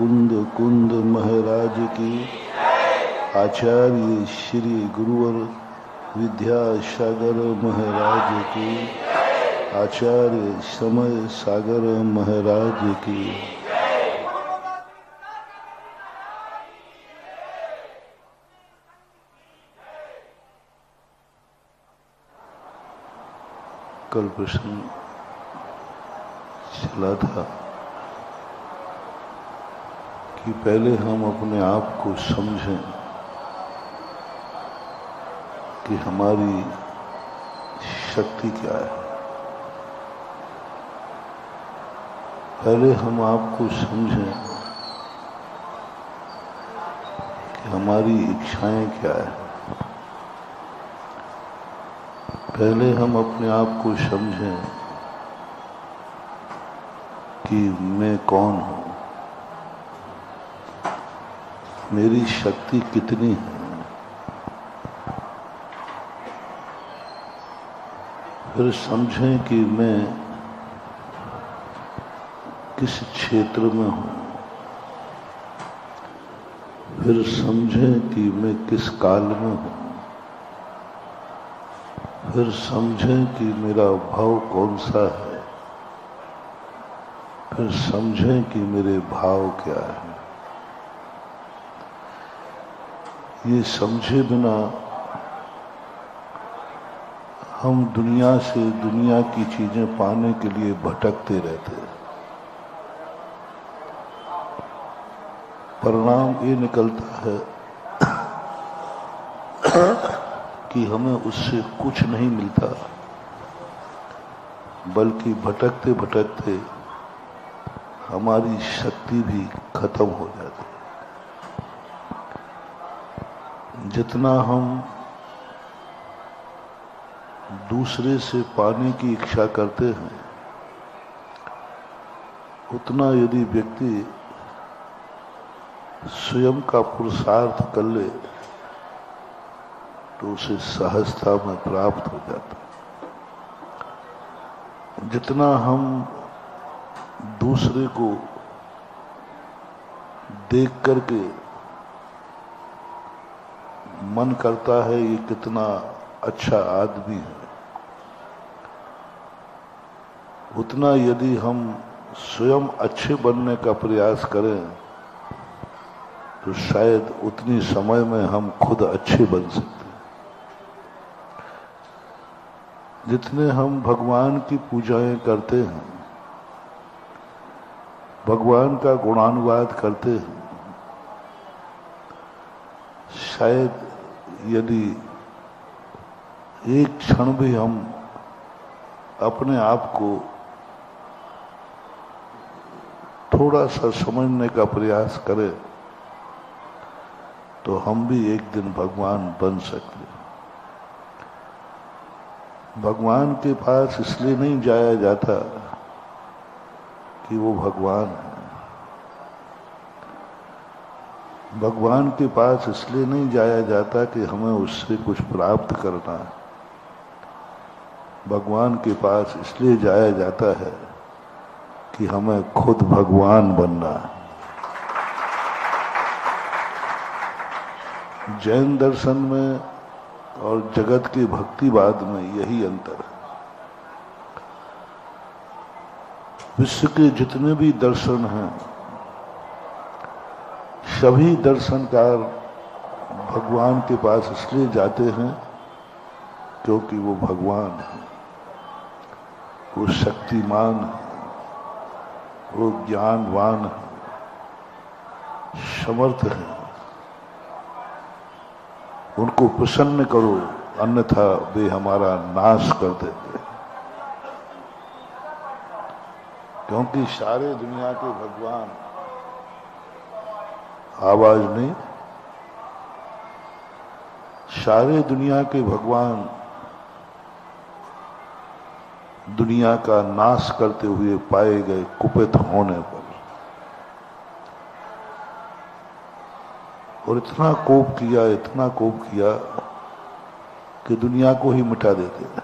कुंद कुंद महाराज की, आचार्य श्री गुरुवर विद्यासागर महाराज की, आचार्य समय सागर महाराज की। कल प्रश्न चला था कि पहले हम अपने आप को समझें कि हमारी शक्ति क्या है। पहले हम आपको समझें कि हमारी इच्छाएं क्या है। पहले हम अपने आप को समझें कि मैं कौन हूं, मेरी शक्ति कितनी है। फिर समझें कि मैं किस क्षेत्र में हूं। फिर समझें कि मैं किस काल में हूं। फिर समझें कि मेरा भाव कौन सा है। फिर समझें कि मेरे भाव क्या है। ये समझे बिना हम दुनिया से दुनिया की चीजें पाने के लिए भटकते रहते हैं। परिणाम ये निकलता है कि हमें उससे कुछ नहीं मिलता, बल्कि भटकते भटकते हमारी शक्ति भी खत्म हो जाती है। जितना हम दूसरे से पाने की इच्छा करते हैं, उतना यदि व्यक्ति स्वयं का पुरुषार्थ कर ले तो उसे सहजता में प्राप्त हो जाता है। जितना हम दूसरे को देख करके मन करता है ये कितना अच्छा आदमी है, उतना यदि हम स्वयं अच्छे बनने का प्रयास करें तो शायद उतनी समय में हम खुद अच्छे बन सकते हैं। जितने हम भगवान की पूजाएं करते हैं, भगवान का गुणानुवाद करते हैं, शायद यदि एक क्षण भी हम अपने आप को थोड़ा सा समझने का प्रयास करें तो हम भी एक दिन भगवान बन सकते हैं। भगवान के पास इसलिए नहीं जाया जाता कि वो भगवान है। भगवान के पास इसलिए नहीं जाया जाता कि हमें उससे कुछ प्राप्त करना है। भगवान के पास इसलिए जाया जाता है कि हमें खुद भगवान बनना है। जैन दर्शन में और जगत के भक्तिवाद में यही अंतर है। विश्व के जितने भी दर्शन हैं, सभी दर्शनकार भगवान के पास इसलिए जाते हैं क्योंकि वो भगवान है, वो शक्तिमान है, वो ज्ञानवान है, समर्थ है। उनको प्रसन्न करो, अन्यथा वे हमारा नाश कर देंगे। क्योंकि सारे दुनिया के भगवान, आवाज नहीं, सारे दुनिया के भगवान दुनिया का नाश करते हुए पाए गए कुपित होने पर, और इतना कोप किया कि दुनिया को ही मिटा देते हैं।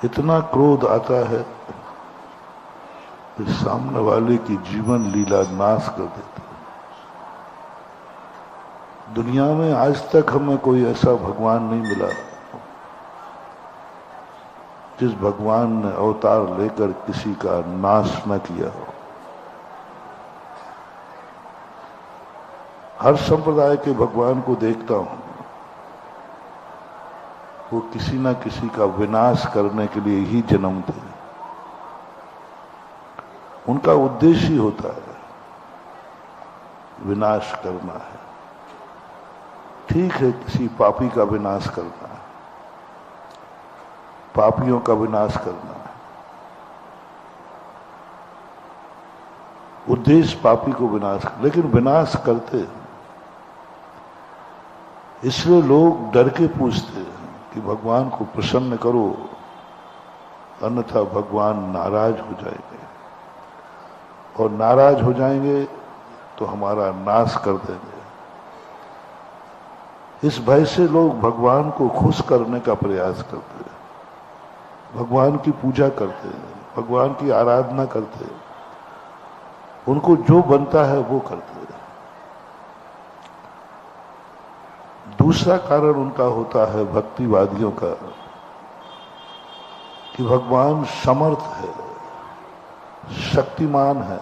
इतना क्रोध आता है इस सामने वाले की जीवन लीला नाश कर देते। दुनिया में आज तक हमें कोई ऐसा भगवान नहीं मिला जिस भगवान ने अवतार लेकर किसी का नाश न किया हो। हर संप्रदाय के भगवान को देखता हूं, वो किसी न किसी का विनाश करने के लिए ही जन्मते हैं। उनका उद्देश्य ही होता है विनाश करना है। ठीक है, किसी पापी का विनाश करना है, पापियों का विनाश करना है, उद्देश्य पापी को विनाश, लेकिन विनाश करते हैं। इसलिए लोग डर के पूछते हैं कि भगवान को प्रसन्न करो, अन्यथा भगवान नाराज हो जाएंगे, और नाराज हो जाएंगे तो हमारा नाश कर देंगे। इस भय से लोग भगवान को खुश करने का प्रयास करते हैं, भगवान की पूजा करते हैं, भगवान की आराधना करते हैं, उनको जो बनता है वो करते हैं। दूसरा कारण उनका होता है भक्तिवादियों का कि भगवान समर्थ है, शक्तिमान है,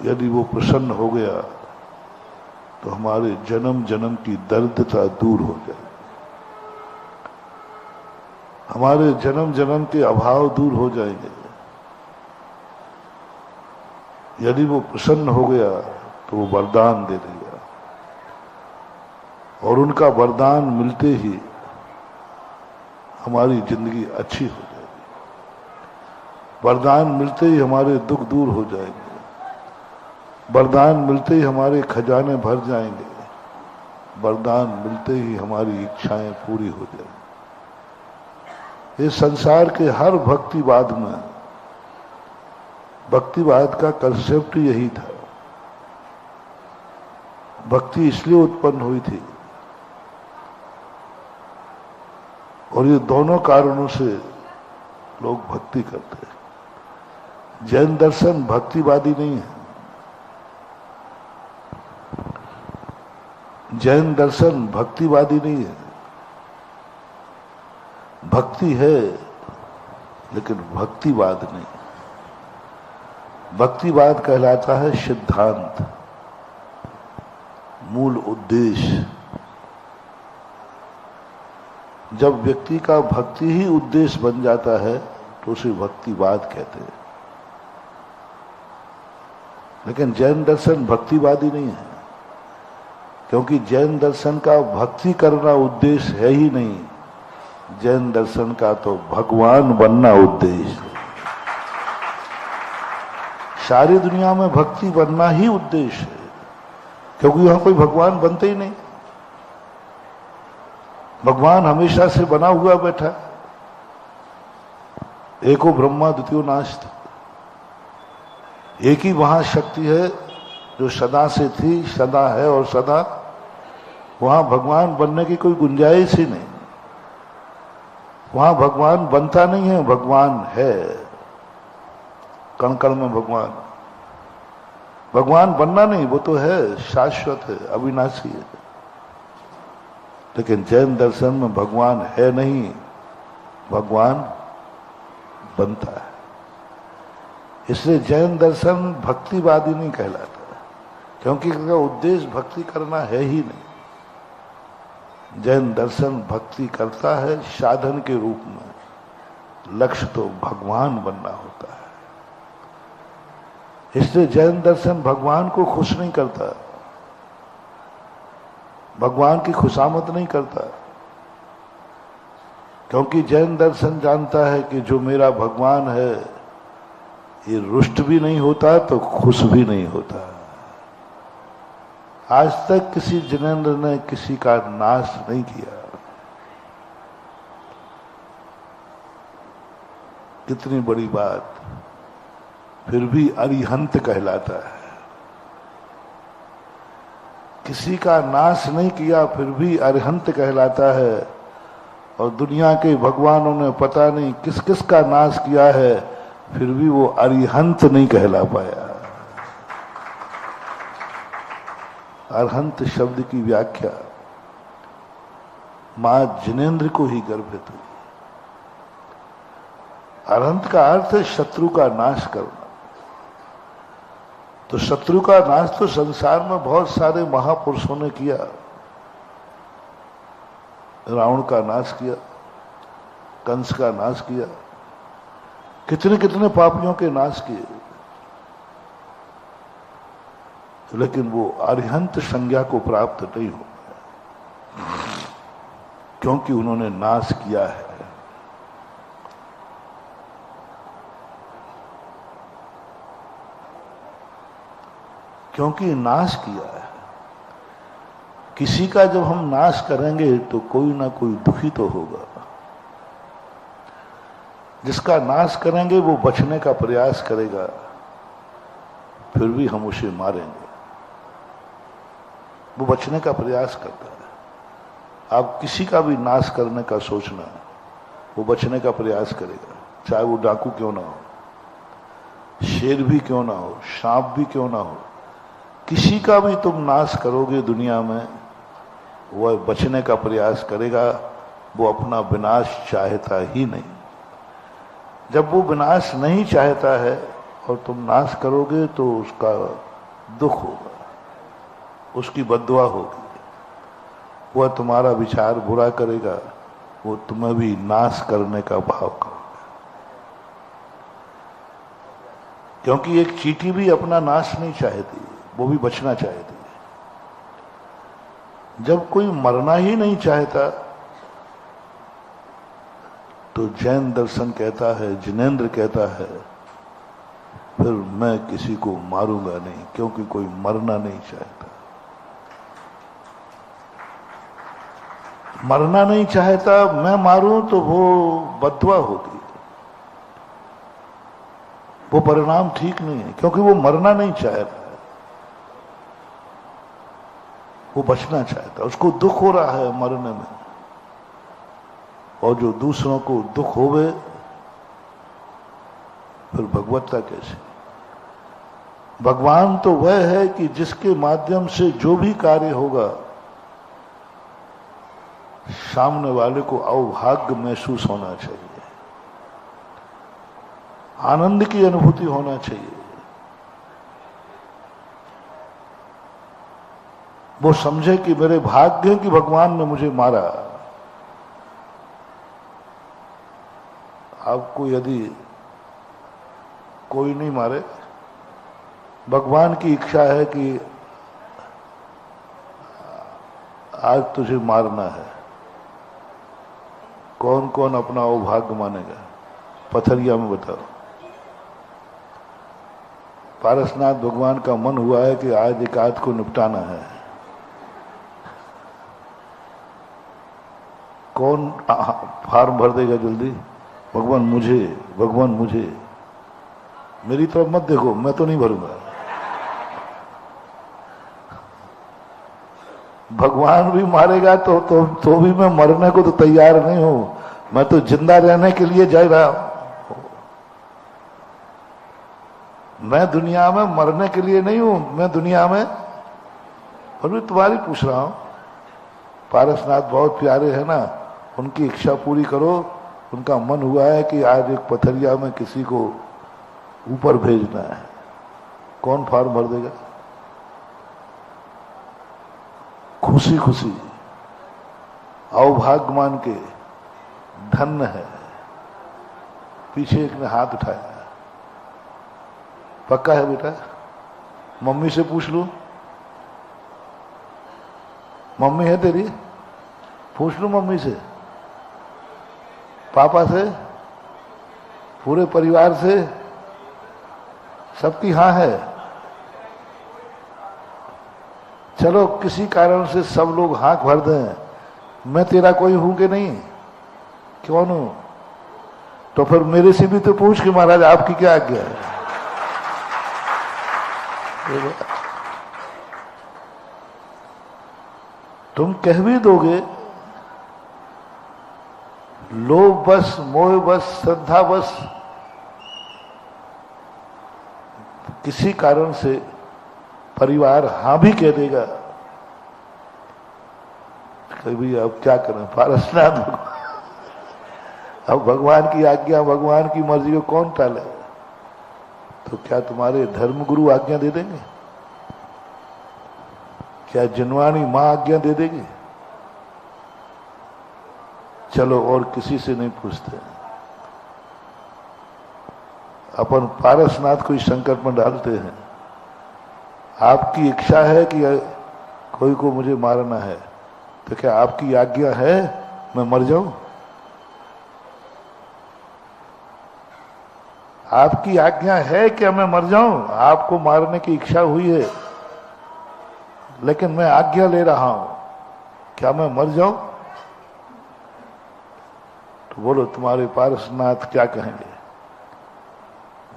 यदि वो प्रसन्न हो गया तो हमारे जन्म जन्म की दरिद्रता दूर हो जाए, हमारे जन्म जन्म के अभाव दूर हो जाएंगे। यदि वो प्रसन्न हो गया तो वो वरदान दे देगा, और उनका वरदान मिलते ही हमारी जिंदगी अच्छी हो जाएगी। वरदान मिलते ही हमारे दुख दूर हो जाएंगे, वरदान मिलते ही हमारे खजाने भर जाएंगे, वरदान मिलते ही हमारी इच्छाएं पूरी हो जाएंगी। इस संसार के हर भक्तिवाद में, भक्तिवाद का कंसेप्ट यही था। भक्ति इसलिए उत्पन्न हुई थी, और ये दोनों कारणों से लोग भक्ति करते हैं। जैन दर्शन भक्तिवादी नहीं है, जैन दर्शन भक्तिवादी नहीं है। भक्ति है लेकिन भक्तिवाद नहीं। भक्तिवाद कहलाता है सिद्धांत, मूल उद्देश्य। जब व्यक्ति का भक्ति ही उद्देश्य बन जाता है तो उसे भक्तिवाद कहते हैं। लेकिन जैन दर्शन भक्तिवादी नहीं है, क्योंकि जैन दर्शन का भक्ति करना उद्देश्य है ही नहीं। जैन दर्शन का तो भगवान बनना उद्देश्य है। सारी दुनिया में भक्ति बनना ही उद्देश्य है, क्योंकि वहां कोई भगवान बनते ही नहीं। भगवान हमेशा से बना हुआ बैठा है। एको ब्रह्मा द्वितीयो नास्ति। एक ही वहां शक्ति है जो सदा से थी, सदा है और सदा। वहां भगवान बनने की कोई गुंजाइश ही नहीं। वहां भगवान बनता नहीं है, भगवान है। कण कण में भगवान। भगवान बनना नहीं, वो तो है, शाश्वत है, अविनाशी है। लेकिन जैन दर्शन में भगवान है नहीं, भगवान बनता है। इसलिए जैन दर्शन भक्तिवादी नहीं कहलाता, क्योंकि इसका उद्देश्य भक्ति करना है ही नहीं। जैन दर्शन भक्ति करता है साधन के रूप में, लक्ष्य तो भगवान बनना होता है। इसलिए जैन दर्शन भगवान को खुश नहीं करता, भगवान की खुशामद नहीं करता, क्योंकि जैन दर्शन जानता है कि जो मेरा भगवान है ये रुष्ट भी नहीं होता तो खुश भी नहीं होता। आज तक किसी जिनेंद्र ने किसी का नाश नहीं किया। कितनी बड़ी बात, फिर भी अरिहंत कहलाता है। किसी का नाश नहीं किया फिर भी अरिहंत कहलाता है। और दुनिया के भगवानों ने पता नहीं किस किस का नाश किया है, फिर भी वो अरिहंत नहीं कहला पाया। अरहंत शब्द की व्याख्या मां जिनेन्द्र को ही गर्भित हुई। अरहंत का अर्थ है शत्रु का नाश करना। तो शत्रु का नाश तो संसार में बहुत सारे महापुरुषों ने किया। रावण का नाश किया, कंस का नाश किया, कितने कितने पापियों के नाश किए, लेकिन वो अरिहंत संज्ञा को प्राप्त नहीं हो पाया, क्योंकि उन्होंने नाश किया है। क्योंकि नाश किया है। किसी का जब हम नाश करेंगे तो कोई ना कोई दुखी तो होगा। जिसका नाश करेंगे वो बचने का प्रयास करेगा, फिर भी हम उसे मारेंगे। वो बचने का प्रयास करता है। आप किसी का भी नाश करने का सोचना, वो बचने का प्रयास करेगा, चाहे वो डाकू क्यों ना हो, शेर भी क्यों ना हो, सांप भी क्यों ना हो। किसी का भी तुम नाश करोगे दुनिया में, वह बचने का प्रयास करेगा। वो अपना विनाश चाहता ही नहीं। जब वो विनाश नहीं चाहता है और तुम नाश करोगे तो उसका दुख होगा, उसकी बद्दुआ होगी, वह तुम्हारा विचार बुरा करेगा, वो तुम्हें भी नाश करने का भाव करेगा। क्योंकि एक चींटी भी अपना नाश नहीं चाहती, वो भी बचना चाहती है। जब कोई मरना ही नहीं चाहता तो जैन दर्शन कहता है, जिनेन्द्र कहता है, फिर मैं किसी को मारूंगा नहीं, क्योंकि कोई मरना नहीं चाहता। मरना नहीं चाहता, मैं मारूं तो वो बद्दुआ होगी, वो परिणाम ठीक नहीं है, क्योंकि वो मरना नहीं चाहता, वो बचना चाहता। उसको दुख हो रहा है मरने में, और जो दूसरों को दुख होवे, फिर भगवत्ता कैसे? भगवान तो वह है कि जिसके माध्यम से जो भी कार्य होगा, सामने वाले को अवभाग्य महसूस होना चाहिए, आनंद की अनुभूति होना चाहिए। वो समझे कि मेरे भाग्य है कि भगवान ने मुझे मारा। आपको यदि कोई नहीं मारे, भगवान की इच्छा है कि आज तुझे मारना है, कौन कौन अपना अवभाग्य मानेगा? पथरिया में बताओ। पारसनाथ भगवान का मन हुआ है कि आज एक आध को निपटाना है, कौन फार्म भर देगा जल्दी? भगवान मुझे, भगवान मुझे। मेरी तरफ मत देखो, मैं तो नहीं भरूंगा। भगवान भी मारेगा तो भी मैं मरने को तो तैयार नहीं हूं। मैं तो जिंदा रहने के लिए जा रहा हूं। मैं दुनिया में मरने के लिए नहीं हूं, मैं दुनिया में, और मैं तुम्हारी पूछ रहा हूं। पारसनाथ बहुत प्यारे है ना, उनकी इच्छा पूरी करो। उनका मन हुआ है कि आज एक पथरिया में किसी को ऊपर भेजना है, कौन फार्म भर देगा? खुशी खुशी अवभाग्य मान के, धन्य है। पीछे एक ने हाथ उठाया। पक्का है बेटा? मम्मी से पूछ लूं? मम्मी है तेरी? पूछ लूं मम्मी से, पापा से, पूरे परिवार से? सबकी हाँ है। चलो किसी कारण से सब लोग हाँक भर दें, मैं तेरा कोई हूं कि नहीं? कौन हूं? तो फिर मेरे से भी तो पूछ कि महाराज आपकी क्या आज्ञा है? तुम कह भी दोगे, लोभ बस, मोह बस, श्रद्धा बस, किसी कारण से परिवार हाँ भी कह देगा, कभी अब क्या करें पारसनाथ, अब भगवान की आज्ञा भगवान की मर्जी को कौन टाले? तो क्या तुम्हारे धर्मगुरु आज्ञा दे देंगे? क्या जिनवानी मां आज्ञा दे देगी? चलो और किसी से नहीं पूछते, अपन पारसनाथ को इस संकट में डालते हैं। आपकी इच्छा है कि कोई को मुझे मारना है, तो क्या आपकी आज्ञा है मैं मर जाऊं? आपकी आज्ञा है कि मैं मर जाऊं? आपको मारने की इच्छा हुई है, लेकिन मैं आज्ञा ले रहा हूं, क्या मैं मर जाऊं? तो बोलो तुम्हारे पारसनाथ क्या कहेंगे?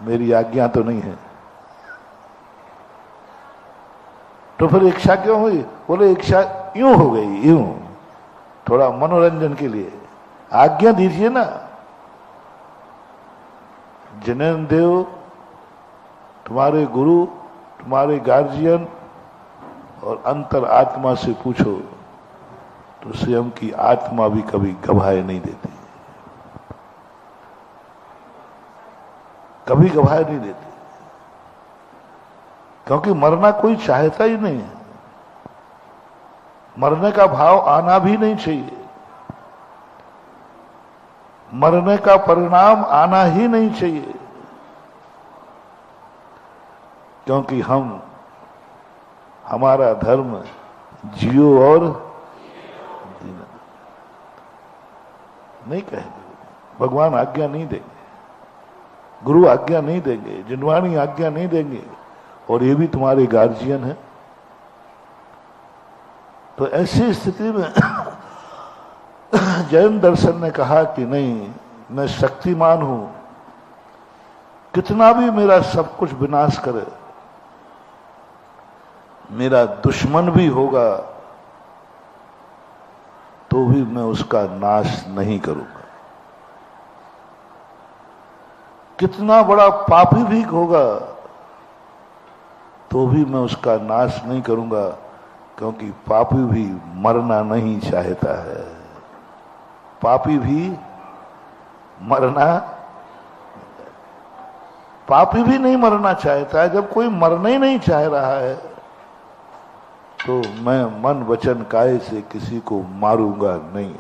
मेरी आज्ञा तो नहीं है। तो फिर इच्छा क्यों हुई? बोले इच्छा यूं हो गई, यूं, थोड़ा मनोरंजन के लिए। आज्ञा दीजिए ना। जिनेन्द्र देव तुम्हारे गुरु, तुम्हारे गार्जियन, और अंतर आत्मा से पूछो तो स्वयं की आत्मा भी कभी गवाही नहीं देती, कभी गवाही नहीं देती, क्योंकि मरना कोई चाहता ही नहीं है। मरने का भाव आना भी नहीं चाहिए, मरने का परिणाम आना ही नहीं चाहिए, क्योंकि हमारा धर्म जियो और जीना नहीं कहेंगे। भगवान आज्ञा नहीं देंगे, गुरु आज्ञा नहीं देंगे, जिनवाणी आज्ञा नहीं देंगे, और ये भी तुम्हारे गार्जियन है। तो ऐसी स्थिति में जैन दर्शन ने कहा कि नहीं, मैं शक्तिमान हूं, कितना भी मेरा सब कुछ विनाश करे, मेरा दुश्मन भी होगा तो भी मैं उसका नाश नहीं करूंगा। कितना बड़ा पापी भी होगा तो भी मैं उसका नाश नहीं करूंगा, क्योंकि पापी भी मरना नहीं चाहता है। पापी भी पापी भी नहीं मरना चाहता है। जब कोई मरना ही नहीं चाह रहा है तो मैं मन वचन काया से किसी को मारूंगा नहीं।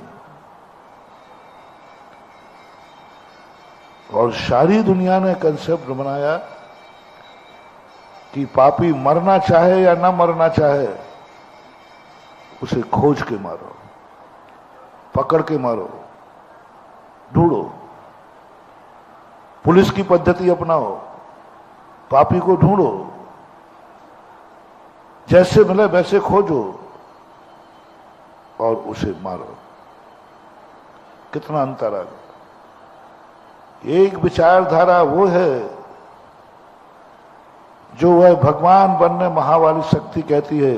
और सारी दुनिया ने कंसेप्ट बनाया कि पापी मरना चाहे या ना मरना चाहे, उसे खोज के मारो, पकड़ के मारो, ढूंढो, पुलिस की पद्धति अपनाओ, पापी को ढूंढो, जैसे मिले वैसे खोजो और उसे मारो। कितना अंतर आ गया। एक विचारधारा वो है जो वह भगवान बनने महावाली शक्ति कहती है,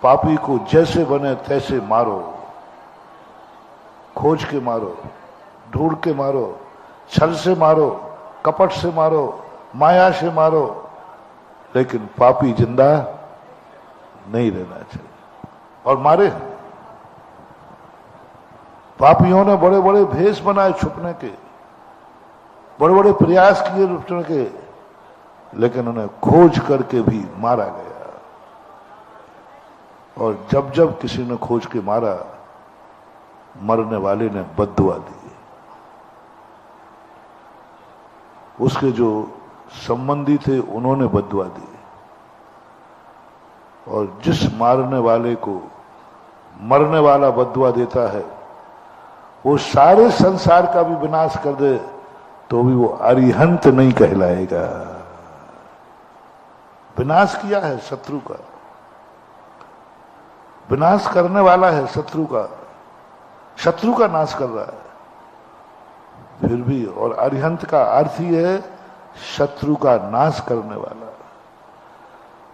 पापी को जैसे बने तैसे मारो, खोज के मारो, ढूंढ के मारो, छल से मारो, कपट से मारो, माया से मारो, लेकिन पापी जिंदा नहीं रहना चाहिए। और मारे पापियों ने बड़े बड़े भेष बनाए छुपने के, बड़े बड़े प्रयास किए छुपने के, लेकिन उन्हें खोज करके भी मारा गया। और जब जब किसी ने खोज के मारा, मरने वाले ने बद्दुआ दी। उसके जो संबंधी थे उन्होंने बद्दुआ दी। और जिस मारने वाले को मरने वाला बद्दुआ देता है, वो सारे संसार का भी विनाश कर दे तो भी वो अरिहंत नहीं कहलाएगा। विनाश किया है शत्रु का, विनाश करने वाला है शत्रु का, शत्रु का नाश कर रहा है फिर भी। और अरिहंत का अर्थ ही है शत्रु का नाश करने वाला।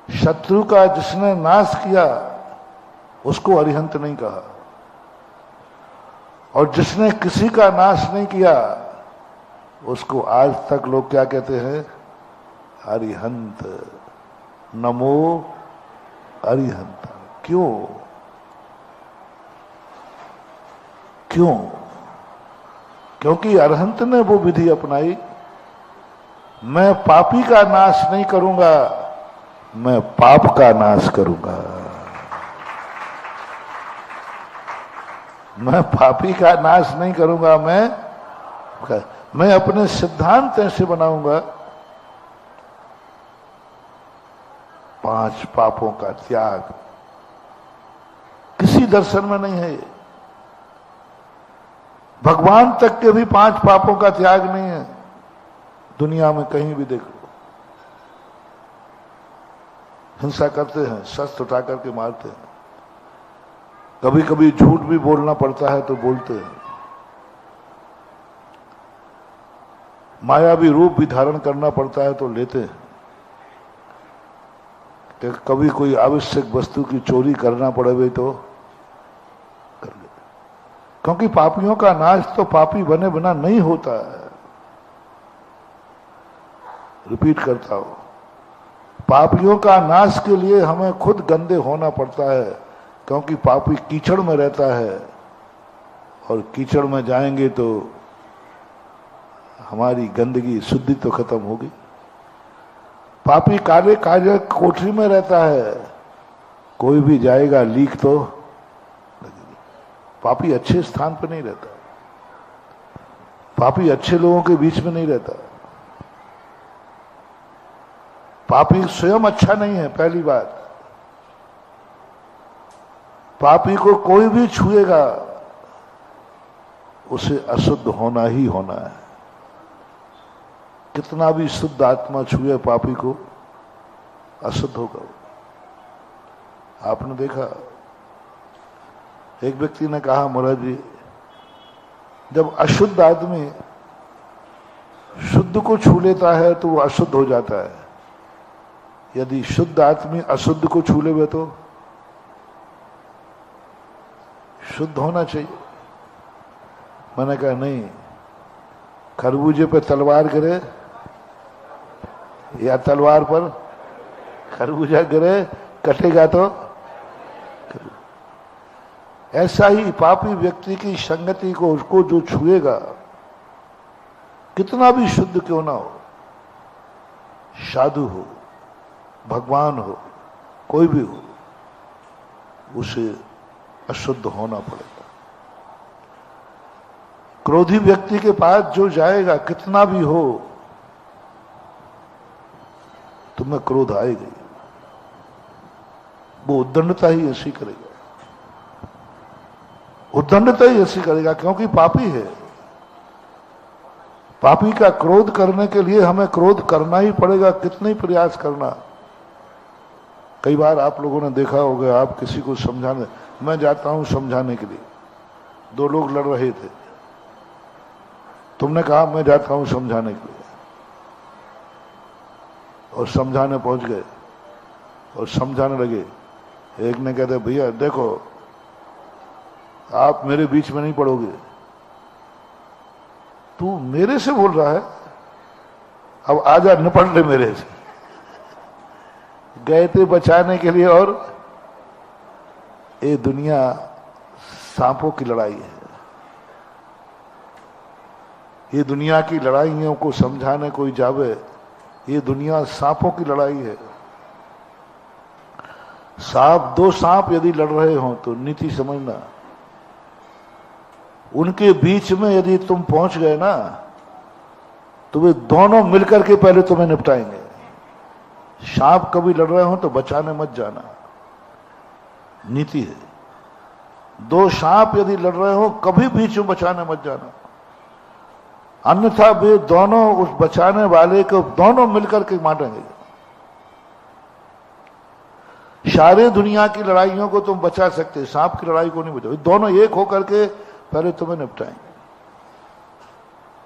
शत्रु का जिसने नाश किया उसको अरिहंत नहीं कहा, और जिसने किसी का नाश नहीं किया उसको आज तक लोग क्या कहते हैं? अरिहंत, नमो अरिहंत। क्यों? क्यों? क्योंकि अरहंत ने वो विधि अपनाई, मैं पापी का नाश नहीं करूंगा, मैं पाप का नाश करूंगा। मैं पापी का नाश नहीं करूंगा, मैं अपने सिद्धांत ऐसे बनाऊंगा, 5 पापों का त्याग। किसी दर्शन में नहीं है ये, भगवान तक के भी 5 पापों का त्याग नहीं है, दुनिया में कहीं भी देख लो। हिंसा करते हैं, शस्त्र उठा करके मारते हैं, कभी कभी झूठ भी बोलना पड़ता है तो बोलते हैं, मायावी रूप भी धारण करना पड़ता है तो लेते हैं, कि कभी कोई आवश्यक वस्तु की चोरी करना पड़े भी तो कर लेते, क्योंकि पापियों का नाश तो पापी बने बिना नहीं होता है। रिपीट करता हूं, पापियों का नाश के लिए हमें खुद गंदे होना पड़ता है, क्योंकि पापी कीचड़ में रहता है और कीचड़ में जाएंगे तो हमारी गंदगी शुद्धि तो खत्म होगी। पापी काले काले कोठरी में रहता है, कोई भी जाएगा लीक तो लगेगी। पापी अच्छे स्थान पर नहीं रहता, पापी अच्छे लोगों के बीच में नहीं रहता, पापी स्वयं अच्छा नहीं है। पहली बात, पापी को कोई भी छुएगा उसे अशुद्ध होना ही होना है। कितना भी शुद्ध आत्मा छुए पापी को, अशुद्ध होगा। आपने देखा, एक व्यक्ति ने कहा, महाराज जी, जब अशुद्ध आदमी शुद्ध को छू लेता है तो वो अशुद्ध हो जाता है, यदि शुद्ध आदमी अशुद्ध को छू ले तो शुद्ध होना चाहिए। मैंने कहा नहीं, खरबूजे पे तलवार गिरे या तलवार पर खरबूजा गिरे, कटेगा तो। ऐसा ही पापी व्यक्ति की संगति को, उसको जो छुएगा, कितना भी शुद्ध क्यों ना हो, साधु हो, भगवान हो, कोई भी हो, उसे अशुद्ध होना पड़ेगा। क्रोधी व्यक्ति के पास जो जाएगा, कितना भी हो, तुम्हें क्रोध आएगा, वो उद्दंडता ही ऐसी करेगा, उद्दंडता ही ऐसी करेगा, क्योंकि पापी है। पापी का क्रोध करने के लिए हमें क्रोध करना ही पड़ेगा, कितने ही प्रयास करना। कई बार आप लोगों ने देखा होगा, आप किसी को समझाने, मैं जाता हूं समझाने के लिए, 2 लोग लड़ रहे थे, तुमने कहा मैं जाता हूं समझाने के लिए, और समझाने पहुंच गए और समझाने लगे। एक ने कहते, भैया देखो, आप मेरे बीच में नहीं पड़ोगे। तू मेरे से बोल रहा है, अब आजा निपट ले मेरे से। गए थे बचाने के लिए, और ये दुनिया सांपों की लड़ाई है। ये दुनिया की लड़ाइयों को समझाने कोई जावे, ये दुनिया सांपों की लड़ाई है। सांप, 2 सांप यदि लड़ रहे हो तो नीति समझना, उनके बीच में यदि तुम पहुंच गए ना, तो वे दोनों मिलकर के पहले तुम्हें निपटाएंगे। सांप कभी लड़ रहे हो तो बचाने मत जाना, नीति है। 2 सांप यदि लड़ रहे हो, कभी बीच में बचाने मत जाना, अन्यथा वे दोनों उस बचाने वाले को दोनों मिलकर के मारेंगे। सारे दुनिया की लड़ाइयों को तुम बचा सकते, सांप की लड़ाई को नहीं बचाओ। दोनों एक होकर के पहले तुम्हें निपटाएंगे,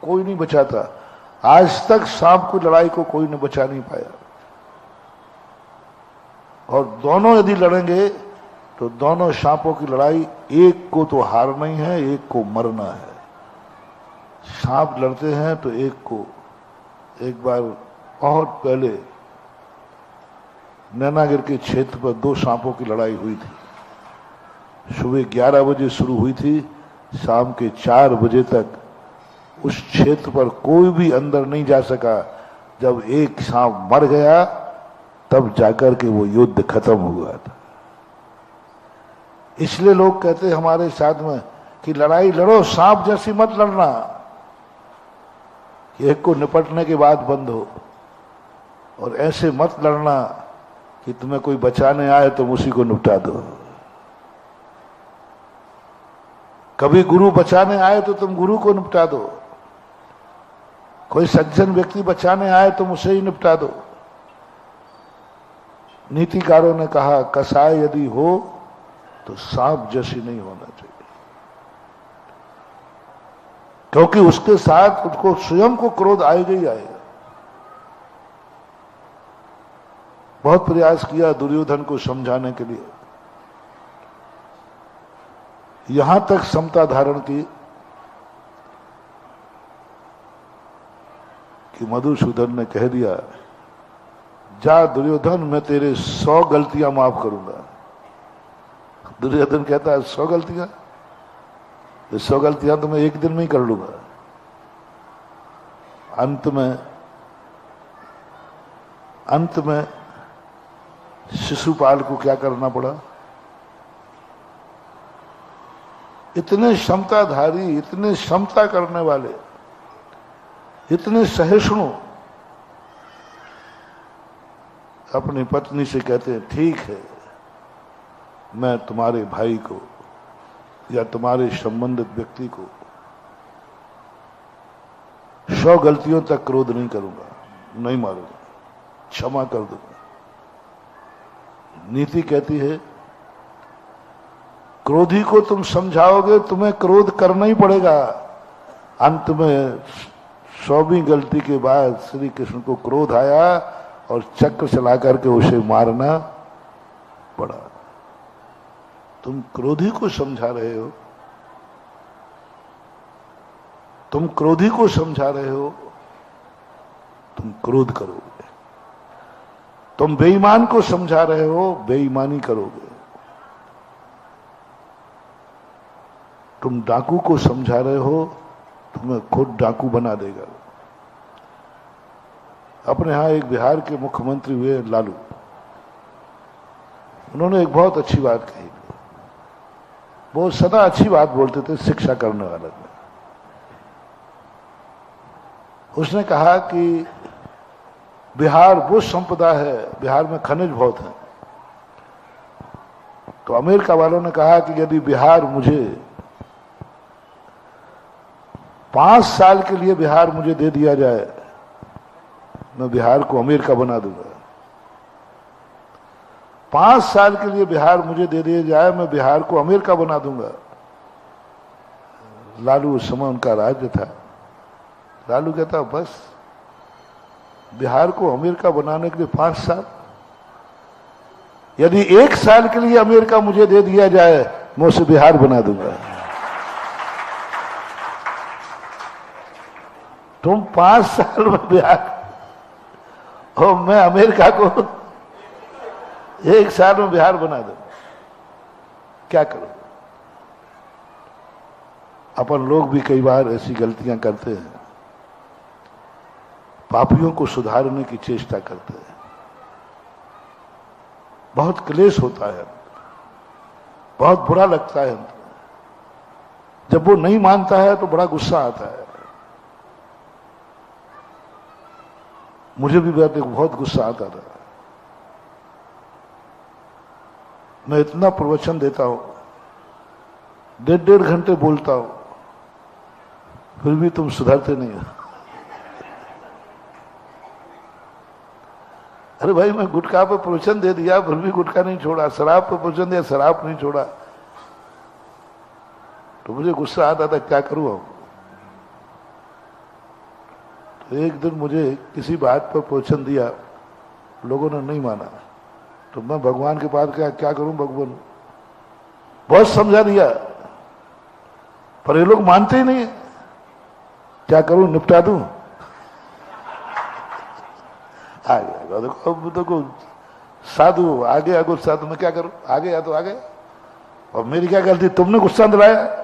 कोई नहीं बचाता। आज तक सांप की लड़ाई को कोई ने बचा नहीं पाया, और दोनों यदि लड़ेंगे तो दोनों सांपों की लड़ाई, एक को तो हारना ही है, एक को मरना है। सांप लड़ते हैं तो एक को, एक बार बहुत पहले नैनागिर के क्षेत्र पर दो सांपों की लड़ाई हुई थी। सुबह 11 बजे शुरू हुई थी, शाम के 4 बजे तक उस क्षेत्र पर कोई भी अंदर नहीं जा सका। जब एक सांप मर गया तब जाकर के वो युद्ध खत्म हुआ था। इसलिए लोग कहते हैं हमारे साथ में कि लड़ाई लड़ो, सांप जैसी मत लड़ना, एक को निपटने के बाद बंद हो, और ऐसे मत लड़ना कि तुम्हें कोई बचाने आए तुम उसी को निपटा दो। कभी गुरु बचाने आए तो तुम गुरु को निपटा दो, कोई सज्जन व्यक्ति बचाने आए तुम उसे ही निपटा दो। नीतिकारों ने कहा कसाय यदि हो तो सांप जैसी नहीं होना चाहिए, क्योंकि उसके साथ उसको स्वयं को क्रोध आएगा ही आएगा। बहुत प्रयास किया दुर्योधन को समझाने के लिए, यहां तक समता धारण की कि मधुसूदन ने कह दिया, जा दुर्योधन मैं तेरे 100 गलतियां माफ करूंगा। दुर्योधन कहता है 100 गलतियां? 100 गलतियां तो मैं एक दिन में ही कर लूंगा। अंत में शिशुपाल को क्या करना पड़ा? इतने क्षमताधारी, इतने क्षमता करने वाले, इतने सहिष्णु अपनी पत्नी से कहते हैं ठीक है, मैं तुम्हारे भाई को या तुम्हारे संबंधित व्यक्ति को 100 गलतियों तक क्रोध नहीं करूंगा, नहीं मारूंगा, क्षमा कर दूंगा। नीति कहती है क्रोधी को तुम समझाओगे तुम्हें क्रोध करना ही पड़ेगा। अंत में 100वीं गलती के बाद श्री कृष्ण को क्रोध आया और चक्र चला करके उसे मारना पड़ा। तुम क्रोधी को समझा रहे हो, तुम क्रोधी को समझा रहे हो, तुम क्रोध करोगे। तुम बेईमान को समझा रहे हो, बेईमानी करोगे। तुम डाकू को समझा रहे हो, तुम्हें खुद डाकू बना देगा। अपने यहां एक बिहार के मुख्यमंत्री हुए लालू, उन्होंने एक बहुत अच्छी बात कही। वो सदा अच्छी बात बोलते थे, शिक्षा करने वाला था। उसने कहा कि बिहार वो संपदा है, बिहार में खनिज बहुत है। तो अमेरिका वालों ने कहा कि यदि बिहार मुझे 5 साल के लिए बिहार मुझे दे दिया जाए, मैं बिहार को अमेरिका बना दूंगा। 5 साल के लिए बिहार मुझे दे दिया जाए, मैं बिहार को अमेरिका बना दूंगा। लालू उस समय उनका राज्य था। लालू कहता बस बिहार को अमेरिका बनाने के लिए 5 साल? यदि 1 साल के लिए अमेरिका मुझे दे दिया जाए, मैं उसे बिहार बना दूंगा। तुम 5 साल में बिहार और मैं अमेरिका को 1 साल में बिहार बना दूं, क्या करो? अपन लोग भी कई बार ऐसी गलतियां करते हैं, पापियों को सुधारने की चेष्टा करते हैं। बहुत क्लेश होता है, बहुत बुरा लगता है। जब वो नहीं मानता है तो बड़ा गुस्सा आता है। मुझे भी बहुत गुस्सा आता था। मैं इतना प्रवचन देता हूं, 1.5 घंटे बोलता हूं, फिर भी तुम सुधरते नहीं हो। अरे भाई, मैं गुटखा पर प्रवचन दे दिया, फिर भी गुटखा नहीं छोड़ा। शराब पर प्रवचन दिया, शराब नहीं छोड़ा। तो मुझे गुस्सा आता था, क्या करूं अब? तो एक दिन मुझे किसी बात पर प्रवचन दिया, लोगों ने नहीं माना, तो मैं भगवान के पास गया, क्या करूं भगवान? बहुत समझा दिया, पर ये लोग मानते ही नहीं। क्या करूं, निपटा दूं? आ गया। देखो अब देखो साधु आ गया, गुस्सा तो मैं क्या करूं, आ गया तो आ गया, और मेरी क्या गलती, तुमने गुस्सा दिलाया,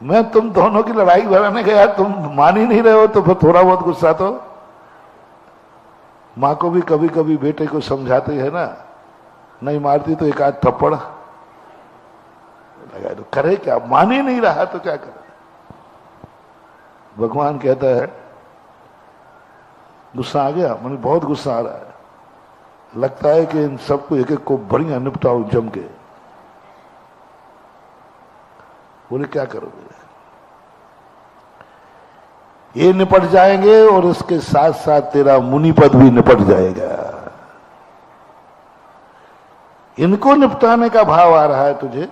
मैं तुम दोनों की लड़ाई भराने गया, तुम मान ही नहीं रहे हो, तो फिर थोड़ा बहुत गुस्सा तो। माँ को भी कभी कभी बेटे को समझाते है ना, नहीं मारती तो एक आध थप्पड़ लगा, तो करे क्या, मान ही नहीं रहा तो क्या करे। भगवान कहता है गुस्सा आ गया, मुझे बहुत गुस्सा आ रहा है, लगता है कि इन सबको एक एक को बढ़िया निपटाओ जम के। बोले क्या करोगे, ये निपट जाएंगे और इसके साथ साथ तेरा मुनि पद भी निपट जाएगा। इनको निपटाने का भाव आ रहा है तुझे,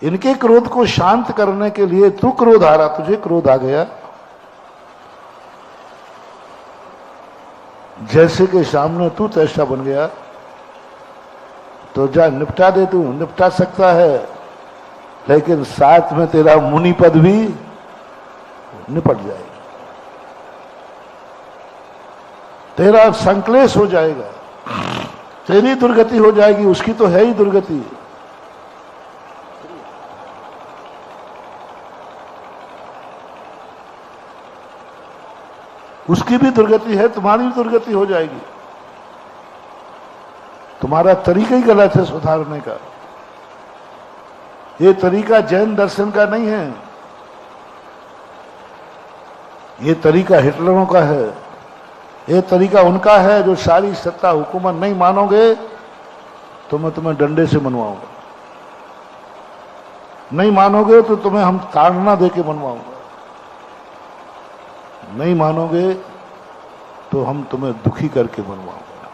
इनके क्रोध को शांत करने के लिए तू क्रोध आ रहा, तुझे क्रोध आ गया, जैसे के सामने तू तैसा बन गया, तो जा निपटा दे, तू निपटा सकता है, लेकिन साथ में तेरा मुनि पद भी निपट जाएगा, तेरा संक्लेश हो जाएगा, तेरी दुर्गति हो जाएगी, उसकी तो है ही दुर्गति। उसकी भी दुर्गति है, तुम्हारी भी दुर्गति हो जाएगी। तुम्हारा तरीका ही गलत है सुधारने का। ये तरीका जैन दर्शन का नहीं है, ये तरीका हिटलरों का है, ये तरीका उनका है जो सारी सत्ता हुकूमत नहीं मानोगे तो मैं तुम्हें डंडे से मनवाऊंगा, नहीं मानोगे तो तुम्हें हम ताड़ना देके मनवाऊंगा, नहीं मानोगे तो हम तुम्हें दुखी करके मनवाऊंगा।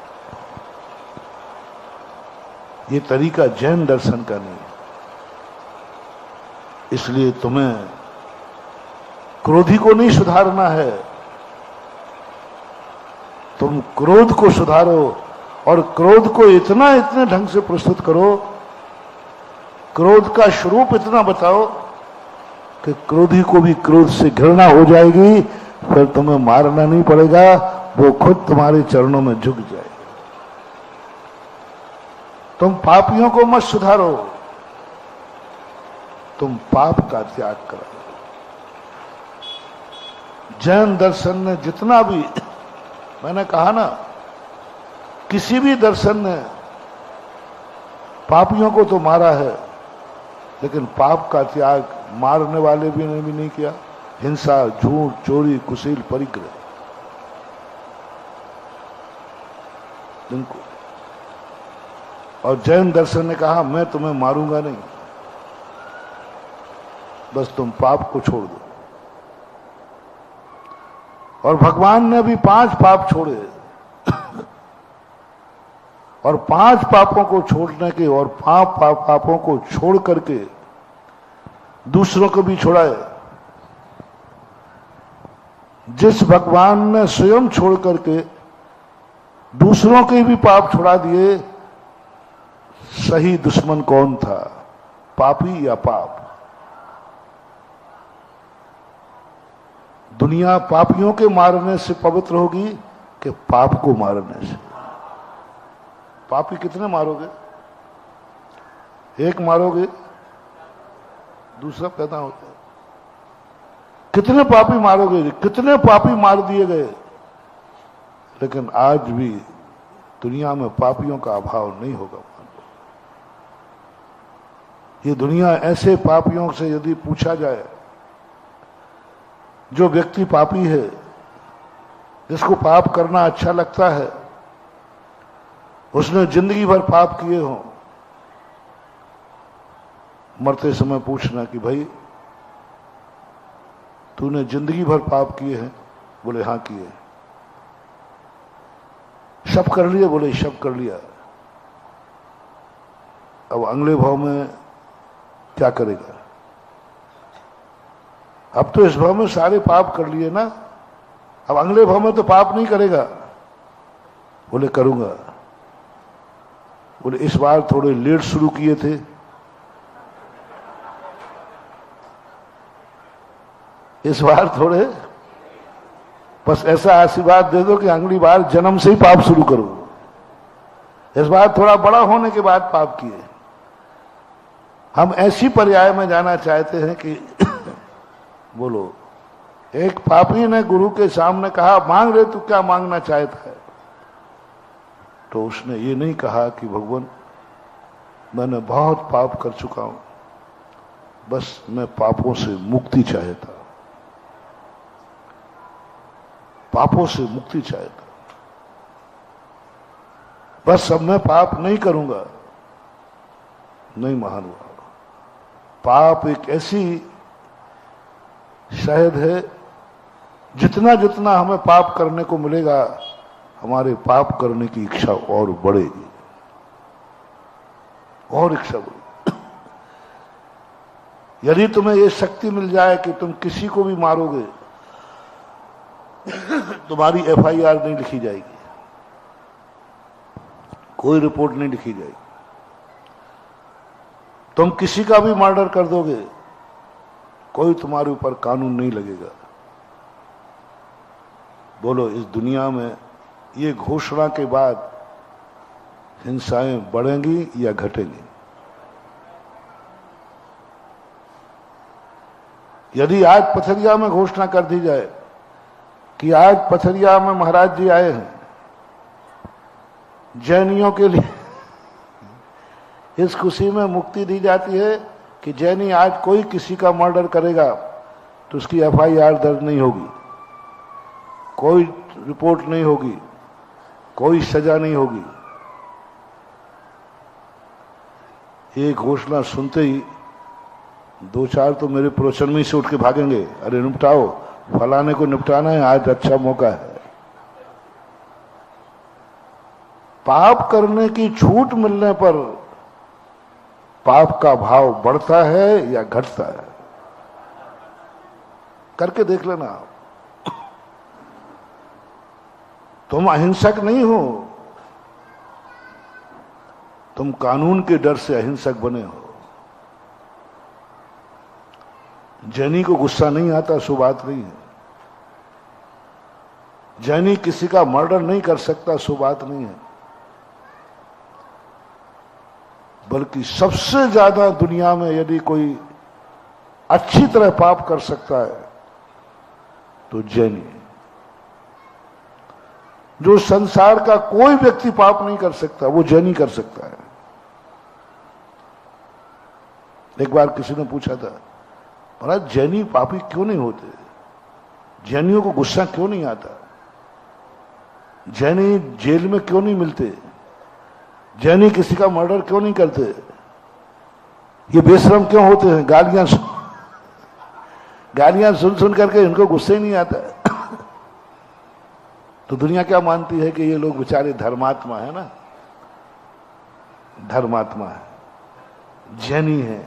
ये तरीका जैन दर्शन का नहीं है। इसलिए तुम्हें क्रोधी को नहीं सुधारना है, तुम क्रोध को सुधारो और क्रोध को इतने ढंग से प्रस्तुत करो, क्रोध का स्वरूप इतना बताओ कि क्रोधी को भी क्रोध से घृणा हो जाएगी, फिर तुम्हें मारना नहीं पड़ेगा, वो खुद तुम्हारे चरणों में झुक जाएगा। तुम पापियों को मत सुधारो, तुम पाप का त्याग करो। जैन दर्शन ने जितना भी, मैंने कहा ना, किसी भी दर्शन ने पापियों को तो मारा है, लेकिन पाप का त्याग मारने वाले भी ने भी नहीं किया। हिंसा, झूठ, चोरी, कुशील, परिग्रह, इनको। और जैन दर्शन ने कहा मैं तुम्हें मारूंगा नहीं, बस तुम पाप को छोड़ दो। और भगवान ने भी 5 पाप छोड़े और 5 पापों को छोड़ने के और 5 पापों को छोड़ करके दूसरों को भी छुड़ाए। जिस भगवान ने स्वयं छोड़ करके दूसरों के भी पाप छुड़ा दिए, सही दुश्मन कौन था, पापी या पाप? दुनिया पापियों के मारने से पवित्र होगी कि पाप को मारने से? पापी कितने मारोगे? एक मारोगे, दूसरा पैदा होता है। कितने पापी मारोगे? कितने पापी मार दिए गए। लेकिन आज भी दुनिया में पापियों का अभाव नहीं होगा। ये दुनिया ऐसे पापियों से यदि पूछा जाए, जो व्यक्ति पापी है, जिसको पाप करना अच्छा लगता है, उसने जिंदगी भर पाप किए हों, मरते समय पूछना कि भाई तूने जिंदगी भर पाप किए हैं? बोले हाँ किए। सब कर लिए? बोले सब कर लिया। अब अगले भाव में क्या करेगा? अब तो इस भाव में सारे पाप कर लिए ना, अब अगले भाव में तो पाप नहीं करेगा। बोले करूंगा। बोले इस बार थोड़े लेट शुरू किए थे, इस बार थोड़े बस ऐसा आशीर्वाद दे दो कि अगली बार जन्म से ही पाप शुरू करो। इस बार थोड़ा बड़ा होने के बाद पाप किए। हम ऐसी पर्याय में जाना चाहते हैं कि बोलो, एक पापी ने गुरु के सामने कहा, मांग रहे तू क्या मांगना चाहता है? तो उसने ये नहीं कहा कि भगवान मैंने बहुत पाप कर चुका हूं, बस मैं पापों से मुक्ति चाहता, पापों से मुक्ति चाहता, बस अब मैं पाप नहीं करूंगा। नहीं महानुभाव, पाप एक ऐसी शहद है, जितना जितना हमें पाप करने को मिलेगा, हमारे पाप करने की इच्छा और बढ़ेगी, और इच्छा बढ़ेगी। यदि तुम्हें यह शक्ति मिल जाए कि तुम किसी को भी मारोगे, तुम्हारी एफआईआर नहीं लिखी जाएगी, कोई रिपोर्ट नहीं लिखी जाएगी। तुम किसी का भी मर्डर कर दोगे, कोई तुम्हारे ऊपर कानून नहीं लगेगा। बोलो, इस दुनिया में ये घोषणा के बाद हिंसाएं बढ़ेंगी या घटेंगी? यदि आज पथरिया में घोषणा कर दी जाए कि आज पथरिया में महाराज जी आए हैं, जैनियों के लिए इस खुशी में मुक्ति दी जाती है कि जैनी आज कोई किसी का मर्डर करेगा तो उसकी एफआईआर दर्ज नहीं होगी, कोई रिपोर्ट नहीं होगी, कोई सजा नहीं होगी। ये घोषणा सुनते ही दो चार तो मेरे प्रवचन में ही से उठ के भागेंगे, अरे निपटाओ, फलाने को निपटाना है, आज अच्छा मौका है। पाप करने की छूट मिलने पर पाप का भाव बढ़ता है या घटता है? करके देख लेना। तुम अहिंसक नहीं हो, तुम कानून के डर से अहिंसक बने हो। जैनी को गुस्सा नहीं आता, सो बात नहीं है। जैनी किसी का मर्डर नहीं कर सकता, सो बात नहीं है। बल्कि सबसे ज्यादा दुनिया में यदि कोई अच्छी तरह पाप कर सकता है तो जैनी है। जो संसार का कोई व्यक्ति पाप नहीं कर सकता, वो जैनी कर सकता है। एक बार किसी ने पूछा था, महाराज जैनी पापी क्यों नहीं होते? जैनियों को गुस्सा क्यों नहीं आता? जैनी जेल में क्यों नहीं मिलते? जैनी किसी का मर्डर क्यों नहीं करते? ये बेशरम क्यों होते हैं? गालियां सुन सुन करके इनको गुस्से ही नहीं आता। तो दुनिया क्या मानती है कि ये लोग बेचारे धर्मात्मा है ना, धर्मात्मा है, जैनी है,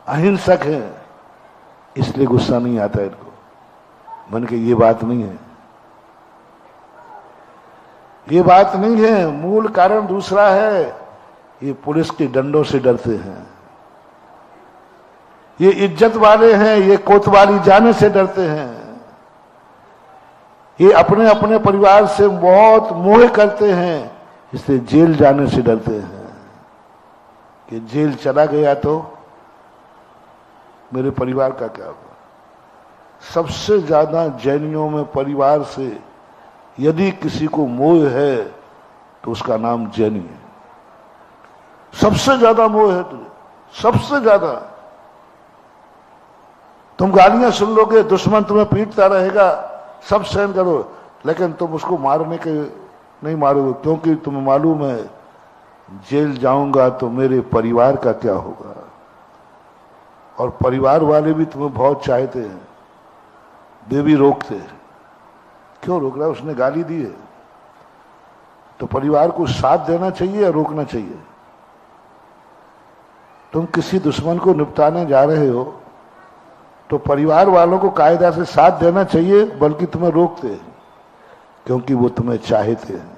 अहिंसक है, इसलिए गुस्सा नहीं आता इनको। मन के ये बात नहीं है, ये बात नहीं है। मूल कारण दूसरा है। ये पुलिस के डंडों से डरते हैं, ये इज्जत वाले हैं, ये कोतवाली जाने से डरते हैं, ये अपने अपने परिवार से बहुत मोह करते हैं, इसलिए जेल जाने से डरते हैं कि जेल चला गया तो मेरे परिवार का क्या होगा। सबसे ज्यादा जैनियों में परिवार से यदि किसी को मोह है तो उसका नाम जैनी है। सबसे ज्यादा मोह है तुझे, सबसे ज्यादा। तुम गालियां सुन लोगे, दुश्मन तुम्हें पीटता रहेगा, सब सहन करो, लेकिन तुम उसको मारने के नहीं मारोगे, क्योंकि तुम्हें मालूम है जेल जाऊंगा तो मेरे परिवार का क्या होगा। और परिवार वाले भी तुम्हें बहुत चाहते हैं, वे भी रोकते हैं। क्यों रोक रहा है? उसने गाली दी है तो परिवार को साथ देना चाहिए या रोकना चाहिए? तुम किसी दुश्मन को निपटाने जा रहे हो तो परिवार वालों को कायदा से साथ देना चाहिए, बल्कि तुम्हें रोकते हैं क्योंकि वो तुम्हें चाहते हैं।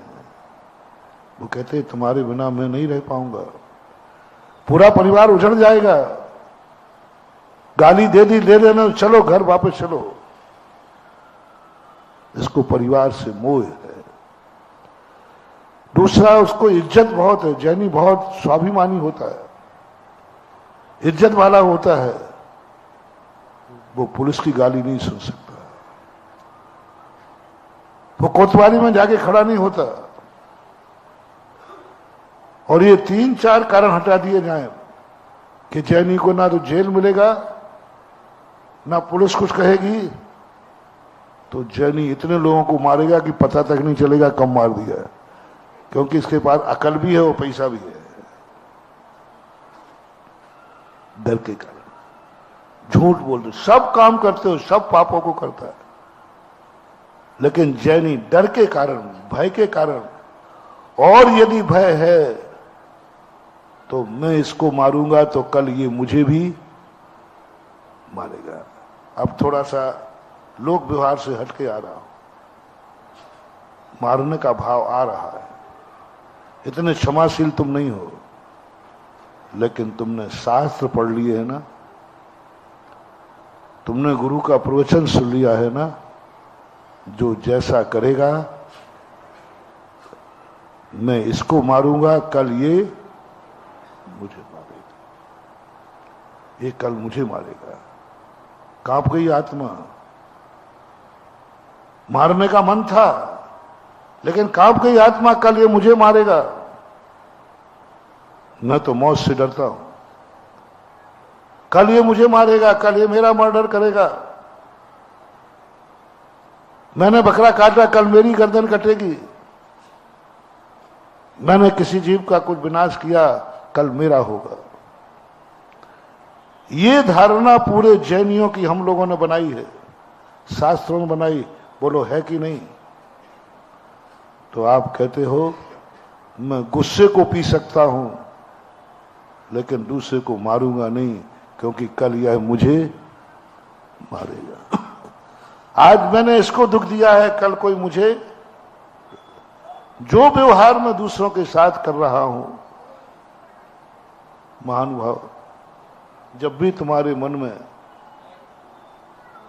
वो कहते हैं तुम्हारे बिना मैं नहीं रह पाऊंगा, पूरा परिवार उजड़ जाएगा। गाली दे दी, ले लेना, चलो घर वापस चलो। इसको परिवार से मोह है। दूसरा, उसको इज्जत बहुत है। जैनी बहुत स्वाभिमानी होता है, इज्जत वाला होता है, वो पुलिस की गाली नहीं सुन सकता, वो कोतवाली में जाके खड़ा नहीं होता। और ये 3-4 कारण हटा दिए जाएं कि जैनी को ना तो जेल मिलेगा, ना पुलिस कुछ कहेगी, तो जैनी इतने लोगों को मारेगा कि पता तक नहीं चलेगा कब मार दिया, क्योंकि इसके पास अकल भी है और पैसा भी है। डर के कारण झूठ बोलते, सब काम करते हो, सब पापों को करता है, लेकिन जैनी डर के कारण, भय के कारण, और यदि भय है तो मैं इसको मारूंगा तो कल ये मुझे भी मारेगा। अब थोड़ा सा लोक व्यवहार से हटके आ रहा हूं, मारने का भाव आ रहा है। इतने क्षमाशील तुम नहीं हो, लेकिन तुमने शास्त्र पढ़ लिए है ना, तुमने गुरु का प्रवचन सुन लिया है ना, जो जैसा करेगा, मैं इसको मारूंगा कल ये मुझे मारेगा, ये कल मुझे मारेगा। कांप गई आत्मा। मारने का मन था, लेकिन कांप गई आत्मा, कल ये मुझे मारेगा। मैं तो मौत से डरता हूं, कल ये मुझे मारेगा, कल ये मेरा मर्डर करेगा। मैंने बकरा काटा, कल मेरी गर्दन कटेगी। मैंने किसी जीव का कुछ विनाश किया, कल मेरा होगा। ये धारणा पूरे जैनियों की हम लोगों ने बनाई है, शास्त्रों ने बनाई। बोलो है कि नहीं? तो आप कहते हो मैं गुस्से को पी सकता हूं, लेकिन दूसरे को मारूंगा नहीं, क्योंकि कल यह मुझे मारेगा। आज मैंने इसको दुख दिया है, कल कोई मुझे। जो व्यवहार मैं दूसरों के साथ कर रहा हूं, महानुभाव, जब भी तुम्हारे मन में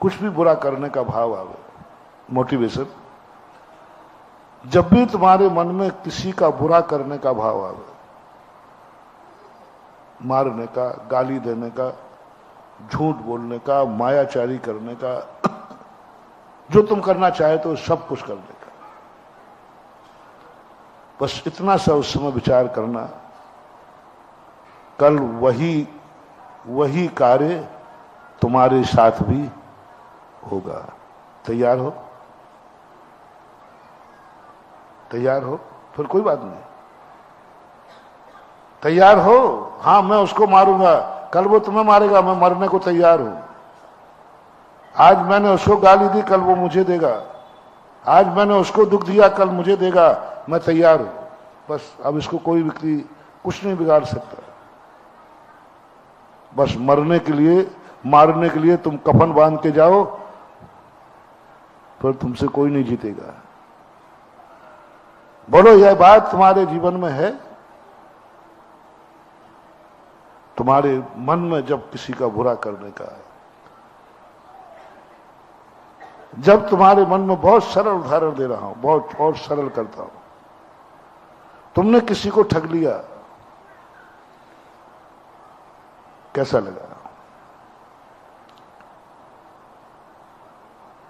कुछ भी बुरा करने का भाव आवे, मोटिवेशन, जब भी तुम्हारे मन में किसी का बुरा करने का भाव आवे, मारने का, गाली देने का, झूठ बोलने का, मायाचारी करने का, जो तुम करना चाहते हो सब कुछ करने का, बस इतना सा उस समय विचार करना, कल वही कार्य तुम्हारे साथ भी होगा। तैयार हो? तैयार हो? फिर कोई बात नहीं। तैयार हो? हां, मैं उसको मारूंगा, कल वो तुम्हें मारेगा, मैं मरने को तैयार हूं। आज मैंने उसको गाली दी, कल वो मुझे देगा। आज मैंने उसको दुख दिया, कल मुझे देगा। मैं तैयार हूं। बस अब इसको कोई व्यक्ति कुछ नहीं बिगाड़ सकता। बस मरने के लिए, मारने के लिए तुम कफन बांध के जाओ, फिर तुमसे कोई नहीं जीतेगा। बोलो, यह बात तुम्हारे जीवन में है? तुम्हारे मन में जब किसी का बुरा करने का है, जब तुम्हारे मन में, बहुत सरल उदाहरण दे रहा हूं, बहुत और सरल करता हूं, तुमने किसी को ठग लिया, कैसा लगा?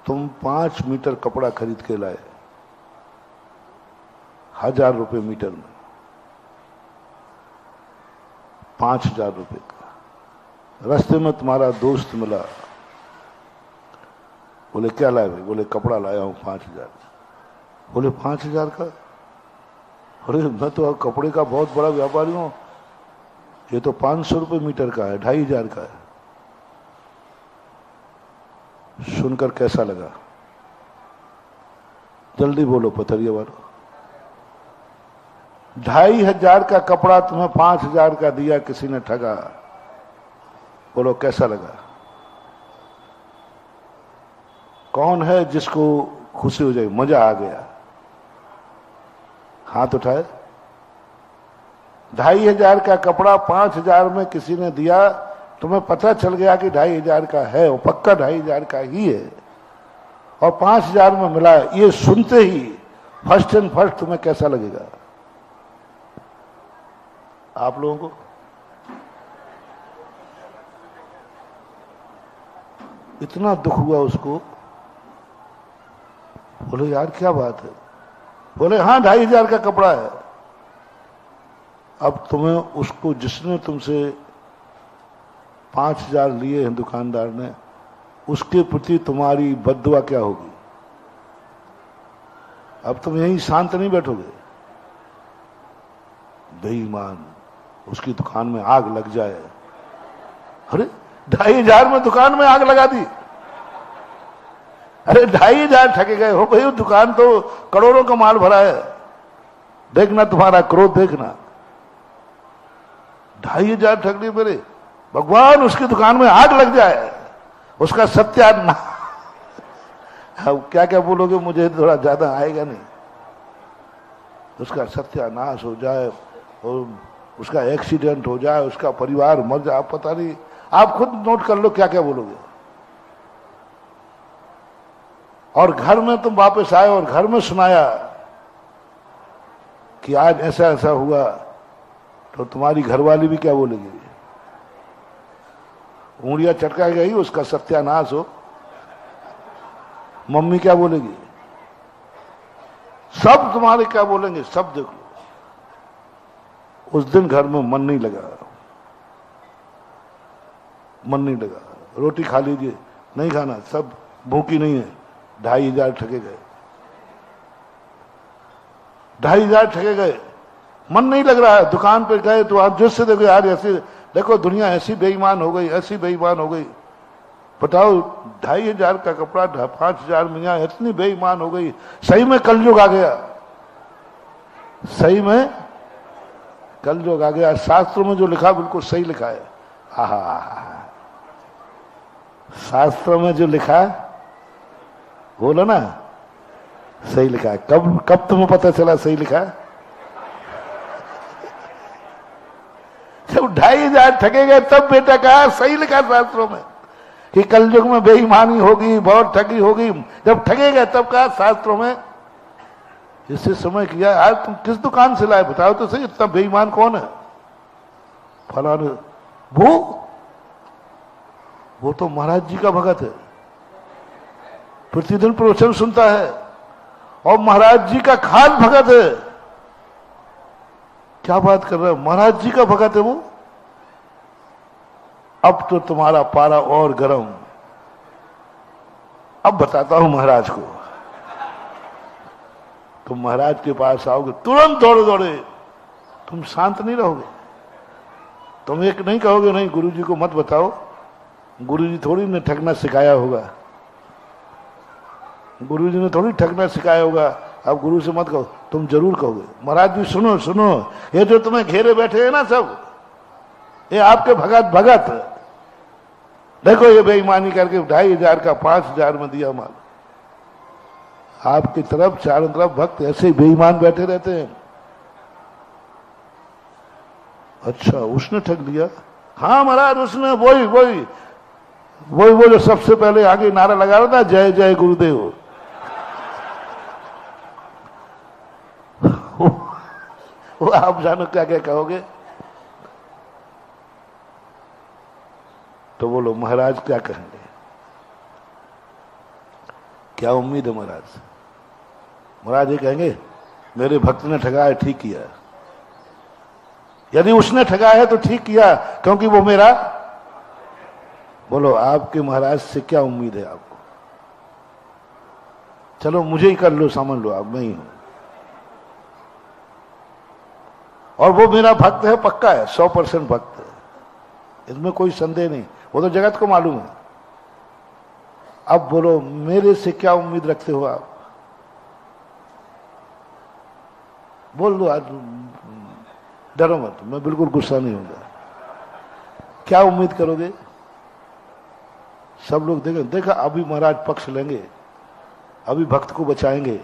तुम 5 मीटर कपड़ा खरीद के लाए, 1000 रुपए मीटर में, 5000 रुपए का। रास्ते में तुम्हारा दोस्त मिला, बोले क्या लाए भाई? बोले कपड़ा लाया हूं 5000। बोले 5000 का? अरे मैं तो कपड़े का बहुत बड़ा व्यापारी हूं, ये तो 500 रुपए मीटर का है, 2500 का है। सुनकर कैसा लगा? जल्दी बोलो पथरिया वालों। 2500 का कपड़ा तुम्हें 5000 का दिया, किसी ने ठगा। बोलो कैसा लगा? कौन है जिसको खुशी हो जाए, मजा आ गया? हाथ उठाए। 2500 का कपड़ा 5000 में किसी ने दिया, तुम्हें पता चल गया कि 2500 का है, वो पक्का 2500 का ही है, और 5,000 में मिला है, ये सुनते ही फर्स्ट एंड फर्स्ट तुम्हें कैसा लगेगा आप लोगों को? इतना दुख हुआ उसको। बोले यार क्या बात है? बोले हाँ 2,500 का कपड़ा है। अब तुम्हें उसको, जिसने तुमसे 5,000 लिए हैं दुकानदार ने, उसके प्रति तुम्हारी बद्दुआ क्या होगी? अब तुम यहीं शांत नहीं बैठोगे? बेईमान, उसकी दुकान में आग लग जाए। अरे 2,500 में दुकान में आग लगा दी। अरे 2,500 ठगे गए हो भाई, दुकान तो करोड़ों का माल भरा है। देखना तुम्हारा क्रोध, देखना 2,500 ठग लिए मेरे भगवान, उसकी दुकान में आग लग जाए, उसका सत्यानाश। अब क्या क्या बोलोगे, मुझे थोड़ा ज्यादा आएगा नहीं। उसका सत्यानाश हो जाए और उसका एक्सीडेंट हो जाए, उसका परिवार मर जाए, पता नहीं, आप खुद नोट कर लो क्या क्या बोलोगे। और घर में तुम वापस आए और घर में सुनाया कि आज ऐसा ऐसा हुआ, तो तुम्हारी घरवाली भी क्या बोलेगी? उंगलियां चटका गई, उसका सत्यानाश हो। मम्मी क्या बोलेगी? सब तुम्हारे क्या बोलेंगे, सब देख लो। उस दिन घर में मन नहीं लगा, मन नहीं लगा। रोटी खा लीजिए, नहीं खाना, सब भूखी नहीं है। 2,500 ठगे गए, 2,500 ठगे गए। मन नहीं लग रहा है। दुकान पे गए तो आप जिससे देखो यार, ऐसी देखो दुनिया ऐसी बेईमान हो गई, ऐसी बेईमान हो गई। बताओ 2,500 का कपड़ा 5,000 में, यहाँ इतनी बेईमान हो गई। सही में कलयुग आ गया, सही में कलयुग आ गया। शास्त्रों में जो लिखा बिल्कुल सही लिखा है। आहा, शास्त्रों में जो लिखा बोलो ना, सही लिखा है। कब तुम्हें पता चला सही लिखा है? जब 2,500 ठगे गए तब बेटा कहा सही लिखा शास्त्रों में कि कलयुग में बेईमानी होगी, बहुत ठगी होगी। जब ठगे गए तब कहा शास्त्रों में। इससे समय किया, आज तुम किस दुकान से लाए बताओ तो सही, इतना बेईमान कौन है? फलाने, वो तो महाराज जी का भगत है, प्रतिदिन प्रवचन सुनता है और महाराज जी का खास भगत है। क्या बात कर रहे हो, महाराज जी का भगत है वो। अब तो तुम्हारा पारा और गर्म। अब बताता हूं महाराज को। तुम महाराज के पास आओगे, तुरंत दौड़े दौड़े, तुम शांत नहीं रहोगे। तुम एक नहीं कहोगे नहीं गुरुजी को मत बताओ, गुरुजी थोड़ी ने ठगना सिखाया होगा, गुरुजी ने थोड़ी ठगना सिखाया होगा। अब गुरु से मत कहो, तुम जरूर कहोगे महाराज जी सुनो सुनो, ये जो तुम्हें घेरे बैठे हैं ना सब, ये आपके भगत देखो, ये बेईमानी करके 2,500 का 5,000 में दिया माल। आपकी तरफ चारों तरफ भक्त ऐसे ही बेईमान बैठे रहते हैं। अच्छा उसने ठग लिया? हाँ महाराज उसने, वो जो सबसे पहले आगे नारा लगा रहा था, जय जय गुरुदेव। वो आप जानो क्या क्या कहोगे? तो बोलो महाराज क्या कहेंगे? क्या उम्मीद है महाराज? महाराज ये कहेंगे मेरे भक्त ने ठगा है, ठीक किया। यदि उसने ठगा है तो ठीक किया, क्योंकि वो मेरा। बोलो आपके महाराज से क्या उम्मीद है आपको? चलो मुझे ही कर लो, समझ लो आप, मैं ही हूं। और वो मेरा भक्त है, पक्का है, 100% भक्त है, इसमें कोई संदेह नहीं। वो तो जगत को मालूम है। अब बोलो मेरे से क्या उम्मीद रखते हो आप? बोल दो, आज डरो मत, मैं बिल्कुल गुस्सा नहीं होगा। क्या उम्मीद करोगे? सब लोग देखा अभी महाराज पक्ष लेंगे, अभी भक्त को बचाएंगे,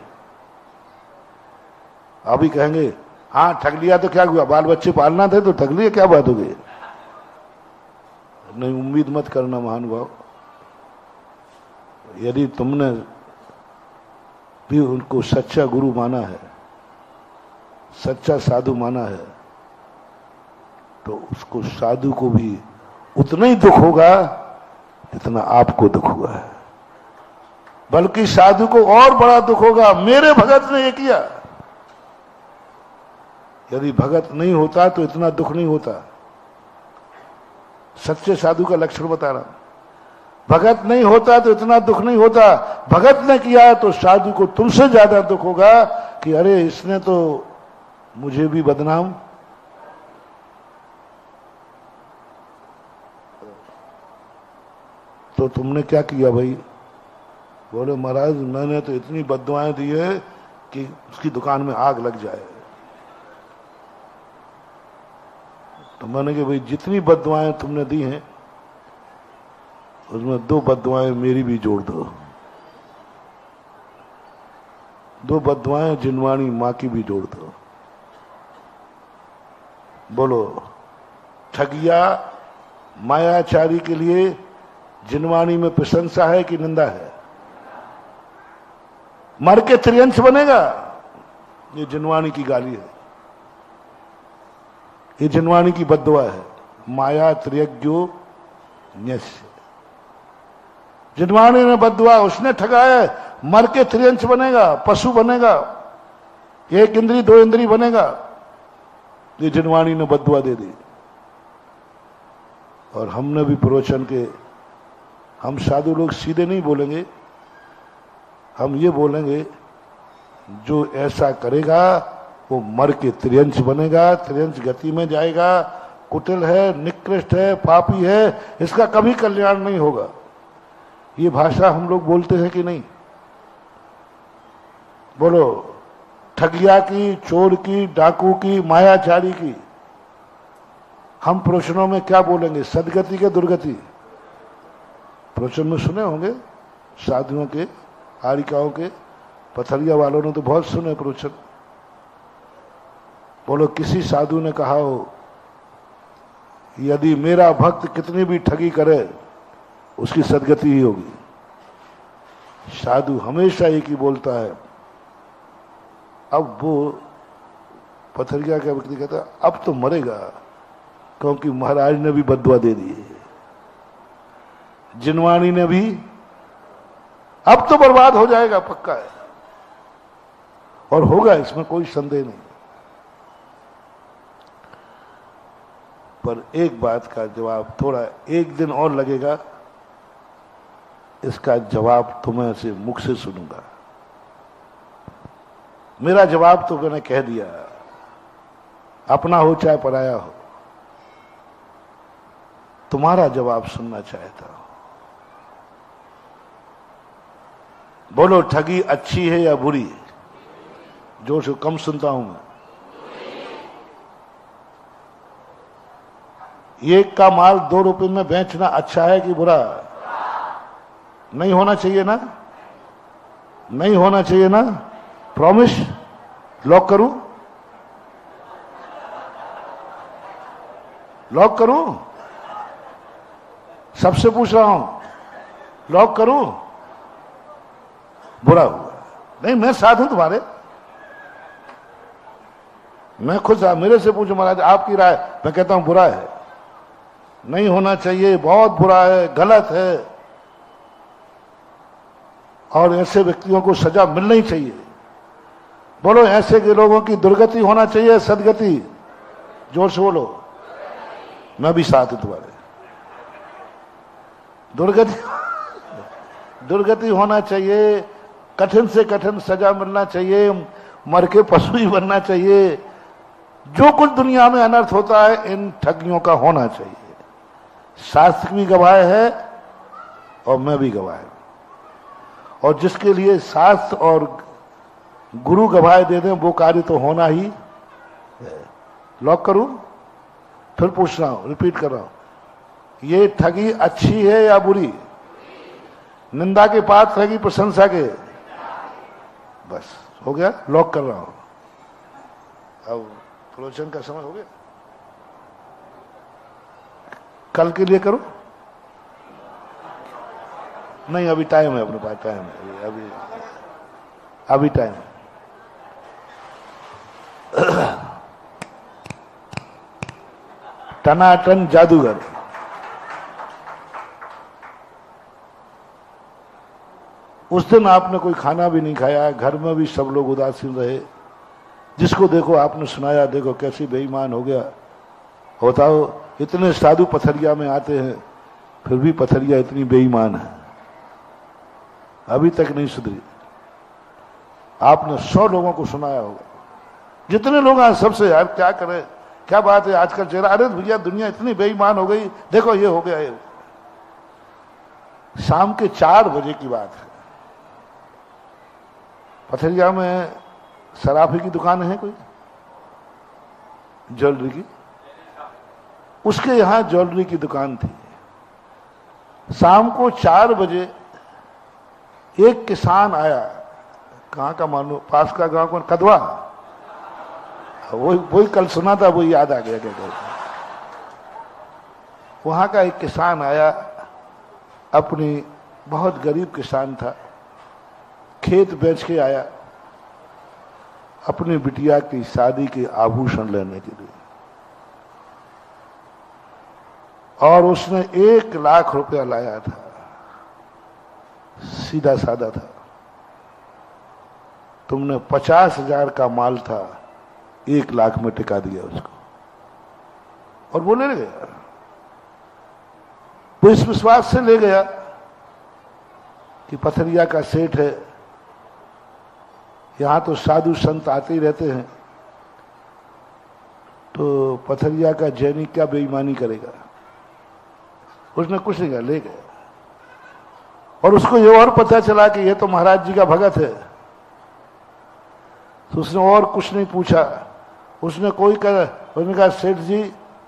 अभी कहेंगे हाँ ठग लिया तो क्या हुआ, बाल बच्चे पालना थे तो ठग लिया, क्या बात हो गई। नहीं, उम्मीद मत करना महानुभाव। यदि तुमने भी उनको सच्चा गुरु माना है, सच्चा साधु माना है, तो उसको साधु को भी उतना ही दुख होगा जितना आपको दुख हुआ है, बल्कि साधु को और बड़ा दुख होगा, मेरे भगत ने ये किया। यदि भगत नहीं होता तो इतना दुख नहीं होता। सच्चे साधु का लक्षण बता रहा हूं। भगत नहीं होता तो इतना दुख नहीं होता। भगत ने किया तो साधु को तुमसे ज्यादा दुख होगा कि अरे इसने तो मुझे भी बदनाम। तो तुमने क्या किया भाई? बोले महाराज मैंने तो इतनी बद्दुआएं दी है कि उसकी दुकान में आग लग जाए। तो मैंने कहा भाई जितनी बद्दुआएं तुमने दी हैं उसमें 2 बद्दुआएं मेरी भी जोड़ दो। 2 बद्दुआएं जिनवाणी मां की भी जोड़ दो। बोलो ठगिया मायाचारी के लिए जिनवाणी में प्रशंसा है कि निंदा है? मर के त्रियंश बनेगा। ये जिनवाणी की गाली है, ये जिनवाणी की बद्दुआ है। माया त्रियज्ञो न्यस्य। जिनवाणी ने बद्दुआ, उसने ठगाया है, मर के त्रियंश बनेगा, पशु बनेगा, 1 इंद्री 2 इंद्री बनेगा। ये जिनवाणी ने बद्दुआ दे दी। और हमने भी प्रवचन के, हम साधु लोग सीधे नहीं बोलेंगे, हम ये बोलेंगे जो ऐसा करेगा वो मर के त्रियंश बनेगा, त्रियंश गति में जाएगा, कुटिल है, निकृष्ट है, पापी है, इसका कभी कल्याण नहीं होगा। ये भाषा हम लोग बोलते हैं कि नहीं? बोलो ठगिया की, चोर की, डाकू की, मायाचारी की। हम प्रवचनों में क्या बोलेंगे? सदगति के दुर्गति। प्रवचन में सुने होंगे साधुओं के, हारिकाओं के, पथरिया वालों ने तो बहुत सुने प्रवचन। बोलो किसी साधु ने कहा हो यदि मेरा भक्त कितनी भी ठगी करे उसकी सदगति ही होगी। साधु हमेशा एक ही बोलता है। अब वो पथरिया का व्यक्ति कहता है अब तो मरेगा, क्योंकि महाराज ने भी बद्दुआ दे दी है, जिनवाणी ने भी, अब तो बर्बाद हो जाएगा पक्का है। और होगा, इसमें कोई संदेह नहीं। पर एक बात का जवाब थोड़ा 1 दिन और लगेगा, इसका जवाब तुम्हें से मुख से सुनूंगा। मेरा जवाब तो मैंने कह दिया, अपना हो चाहे पराया हो, तुम्हारा जवाब सुनना चाहता हूं। बोलो ठगी अच्छी है या बुरी? जोर से, कम सुनता हूं मैं। एक का माल 2 रुपए में बेचना अच्छा है कि बुरा? नहीं होना चाहिए ना? नहीं होना चाहिए ना? प्रॉमिस? लॉक करूं? लॉक करूं? सबसे पूछ रहा हूं, लॉक करूं? बुरा हुआ। नहीं, मैं साथ हूं तुम्हारे, मैं खुद मेरे से पूछो महाराज आपकी राय, मैं कहता हूं बुरा है, नहीं होना चाहिए, बहुत बुरा है, गलत है, और ऐसे व्यक्तियों को सजा मिलनी चाहिए। बोलो ऐसे के लोगों की दुर्गति होना चाहिए, सदगति? जोर से बोलो। मैं भी साथ हूं तुम्हारे। दुर्गति होना चाहिए, कठिन से कठिन सजा मिलना चाहिए, मर के पशु ही बनना चाहिए। जो कुछ दुनिया में अनर्थ होता है इन ठगियों का होना चाहिए। शास्त्र भी गवाह है और मैं भी गवाह हूं। और जिसके लिए शास्त्र और गुरु गवाह दे दें वो कार्य तो होना ही है। लॉक करूं? फिर पूछ रहा हूं, रिपीट कर रहा हूं, ये ठगी अच्छी है या बुरी? निंदा के पात्र है कि प्रशंसा के? बस हो गया, लॉक कर रहा हूं। अब प्रवचन का समय हो गया, कल के लिए करो? नहीं, अभी टाइम है, अपने पास टाइम है अभी। अभी टाइम टनाटन जादूगर। उस दिन आपने कोई खाना भी नहीं खाया, घर में भी सब लोग उदासीन रहे। जिसको देखो आपने सुनाया, देखो कैसी बेईमान हो गया। होता हो इतने साधु पथरिया में आते हैं, फिर भी पथरिया इतनी बेईमान है, अभी तक नहीं सुधरी। आपने 100 लोगों को सुनाया होगा, जितने लोग हैं सबसे, यार क्या करें, क्या बात है आजकल चेहरा, अरे भैया दुनिया इतनी बेईमान हो गई, देखो ये हो गया। ये शाम के 4 बजे की बात है, पथरिया में सराफी की दुकान है कोई, ज्वेलरी की, उसके यहां ज्वेलरी की दुकान थी। शाम को 4 बजे एक किसान आया, कहां का मालूम, पास का गांव कौन, कदवा, वही कल सुना था, वो याद आ गया। क्या वहां का एक किसान आया, अपनी बहुत गरीब किसान था, खेत बेच के आया अपनी बिटिया की शादी के आभूषण लेने के लिए, और उसने 1 लाख रुपया लाया था, सीधा साधा था। तुमने 50,000 का माल था, 1 लाख में टिका दिया उसको, और वो ले गया। वो इस विश्वास से ले गया कि पथरिया का सेठ है, यहां तो साधु संत आते ही रहते हैं, तो पथरिया का जैनी क्या बेईमानी करेगा। उसने कुछ नहीं कहा, ले गया। और उसको ये और पता चला कि ये तो महाराज जी का भगत है, तो उसने और कुछ नहीं पूछा। उसने कहा सेठ जी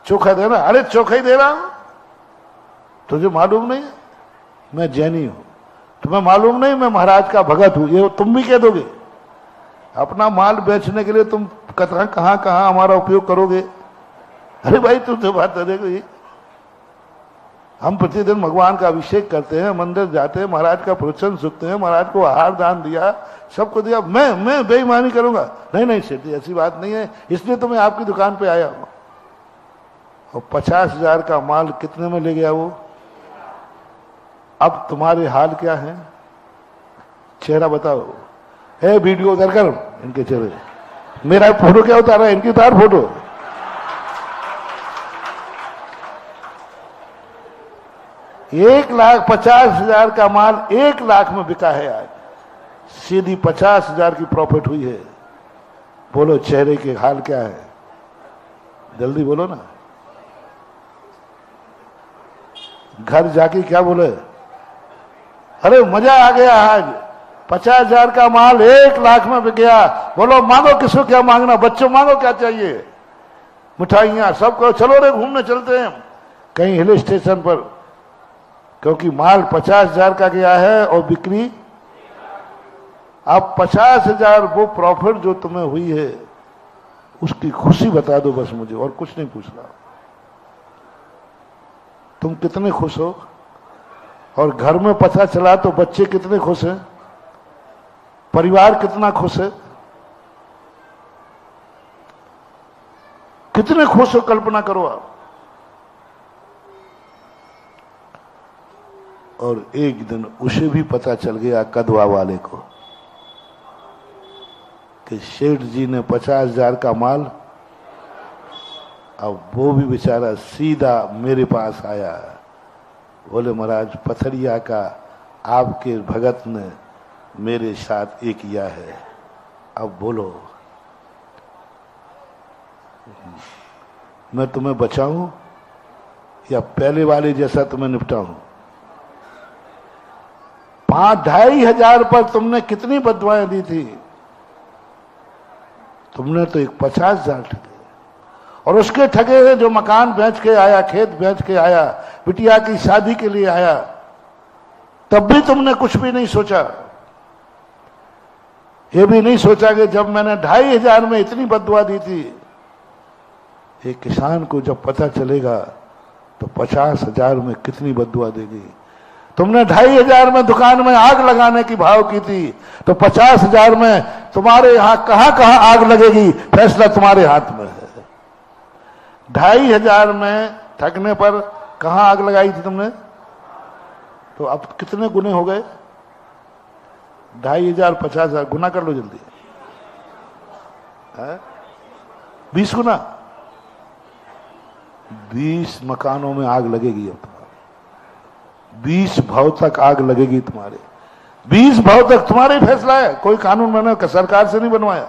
चोखा देना। अरे चोखा ही दे रहा हूं, तुझे मालूम नहीं मैं जैनी हूं, तुम्हें मालूम नहीं मैं महाराज का भगत हूं, ये तुम भी कह दोगे। अपना माल बेचने के लिए तुम कहाँ कहाँ हमारा उपयोग करोगे। अरे भाई तुम तो बात देखो, ये हम प्रतिदिन भगवान का अभिषेक करते हैं, मंदिर जाते हैं, महाराज का प्रवचन सुनते हैं, महाराज को आहार दान दिया, सबको दिया, मैं बेईमानी करूंगा। नहीं सेठ जी ऐसी बात नहीं है, इसलिए तो मैं आपकी दुकान पे आया हूं। और 50,000 का माल कितने में ले गया वो। अब तुम्हारे हाल क्या है, चेहरा बताओ। है वीडियो उधर कर इनके चेहरे, मेरा फोटो क्या उतारा है, इनकी उतार फोटो। एक 1,50,000 का माल 1 लाख में बिका है आज, सीधी 50,000 की प्रॉफिट हुई है। बोलो चेहरे के हाल क्या है, जल्दी बोलो ना। घर जाके क्या बोले, अरे मजा आ गया आज, 50,000 का माल 1 लाख में बिक गया। बोलो मांगो, किसको क्या मांगना, बच्चों मांगो क्या चाहिए, मिठाइयां, सब कहो चलो रे घूमने चलते हैं कहीं हिल स्टेशन पर, क्योंकि माल 50,000 का गया है और बिक्री। अब 50,000 वो प्रॉफिट जो तुम्हें हुई है उसकी खुशी बता दो बस मुझे, और कुछ नहीं पूछ रहा। तुम कितने खुश हो, और घर में पता चला तो बच्चे कितने खुश हैं, परिवार कितना खुश है, कितने खुश हो कल्पना करो आप। और एक दिन उसे भी पता चल गया कदवा वाले को कि शेठ जी ने 50,000 का माल, अब वो भी बेचारा सीधा मेरे पास आया, बोले महाराज पथरिया का आपके भगत ने मेरे साथ ये किया है, अब बोलो मैं तुम्हें बचाऊं या पहले वाले जैसा तुम्हें निपटाऊं। 5,500 पर तुमने कितनी बददुआएं दी थी, तुमने तो एक 50,000 ठगे, और उसके ठगे हुए जो मकान बेच के आया, खेत बेच के आया, बिटिया की शादी के लिए आया, तब भी तुमने कुछ भी नहीं सोचा। ये भी नहीं सोचा कि जब मैंने 2,500 में इतनी बददुआ दी थी, एक किसान को जब पता चलेगा तो 50,000 में कितनी बददुआ देगी। तुमने 2,500 में दुकान में आग लगाने की भाव की थी, तो 50,000 में तुम्हारे यहां कहां कहां आग लगेगी, फैसला तुम्हारे हाथ में है। 2,500 में ठगने पर कहां आग लगाई थी तुमने? तो अब कितने गुने हो गए? 2,500 50,000 गुना कर लो जल्दी। 20 गुना। 20 मकानों में आग लगेगी अब तुम्हारे। 20 भाव तक आग लगेगी तुम्हारे। 20 भाव तक तुम्हारा ही फैसला है। कोई कानून बना सरकार से नहीं बनवाया।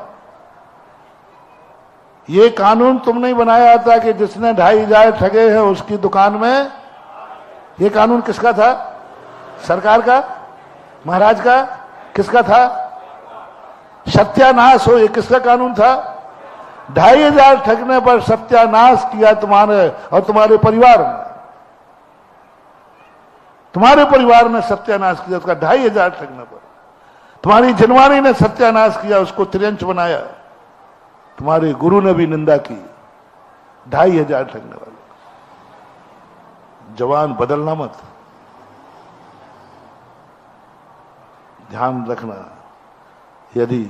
ये कानून तुमने ही बनाया था कि जिसने 2,500 ठगे हैं उसकी दुकान में। ये कानून किसका था? सरकार का? महाराज का? किसका था? सत्यानाश हो, ये किसका कानून था? 2,500 ठगने पर सत्यानाश किया तुम्हारे और तुम्हारे परिवार ने। तुम्हारे परिवार ने सत्यानाश किया उसका 2,500 ठगने पर। तुम्हारी जनवानी ने सत्यानाश किया, उसको त्रियंच बनाया। तुम्हारे गुरु ने भी निंदा की। 2,500 ठगने वाले। जवान बदलना मत, ध्यान रखना। यदि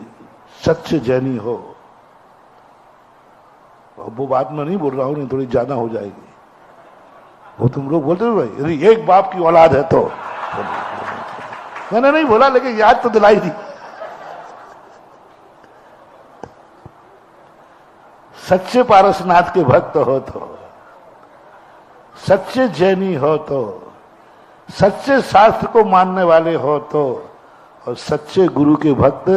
सच्चे जैनी हो, वो बात में नहीं बोल रहा हूं, नहीं थोड़ी ज्यादा हो जाएगी। वो तुम लोग बोलते हो भाई, यदि एक बाप की औलाद है तो। मैंने नहीं बोला, लेकिन याद तो दिलाई दी। सच्चे पारसनाथ के भक्त हो तो, सच्चे जैनी हो तो, सच्चे शास्त्र को मानने वाले हो तो, और सच्चे गुरु के भक्त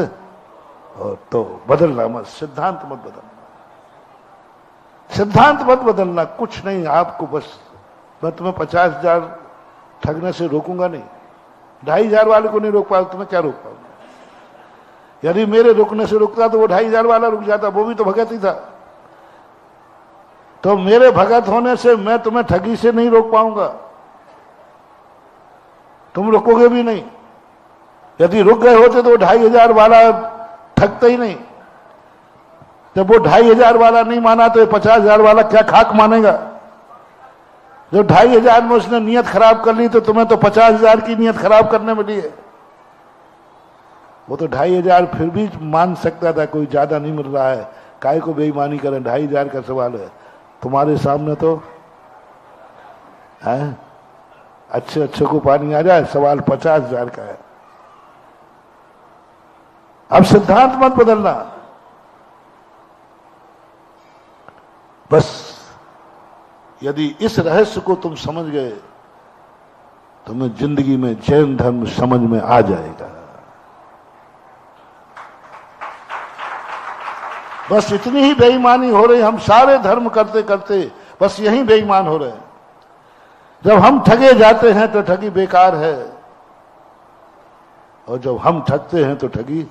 हो तो बदलना मत, सिद्धांत मत बदलना। सिद्धांत मत बदलना, कुछ नहीं। आपको बस मैं तुम्हें 50,000 ठगने से रोकूंगा नहीं। 2,500 वाले को नहीं रोक पाऊंगा, तुम्हें क्या रोक पाऊंगा? यदि मेरे रुकने से रुकता तो वो 2,500 वाला रुक जाता, वो भी तो भगत ही था। तो मेरे भगत होने से मैं तुम्हें ठगी से नहीं रोक पाऊंगा, तुम रुकोगे भी नहीं। यदि रुक गए होते तो 2,500 वाला ठगते ही नहीं। जब वो 2,500 वाला नहीं माना तो 50,000 वाला क्या खाक मानेगा? जो 2,500 में उसने नियत खराब कर ली, तो तुम्हें तो 50,000 की नियत खराब करने मिली है। वो तो 2,500 फिर भी मान सकता था, कोई ज्यादा नहीं मिल रहा है, काहे को बेईमानी करें। 2,500 का सवाल है। तुम्हारे सामने तो है अच्छे अच्छे को पानी आ जाए, सवाल 50,000 का है। अब सिद्धांत मत बदलना, बस यदि इस रहस्य को तुम समझ गए, तुम्हें जिंदगी में जैन धर्म समझ में आ जाएगा। बस इतनी ही बेईमानी हो रही। हम सारे धर्म करते करते बस यही बेईमान हो रहे हैं। जब हम ठगे जाते हैं तो ठगी बेकार है, और जब हम ठगते हैं तो ठगी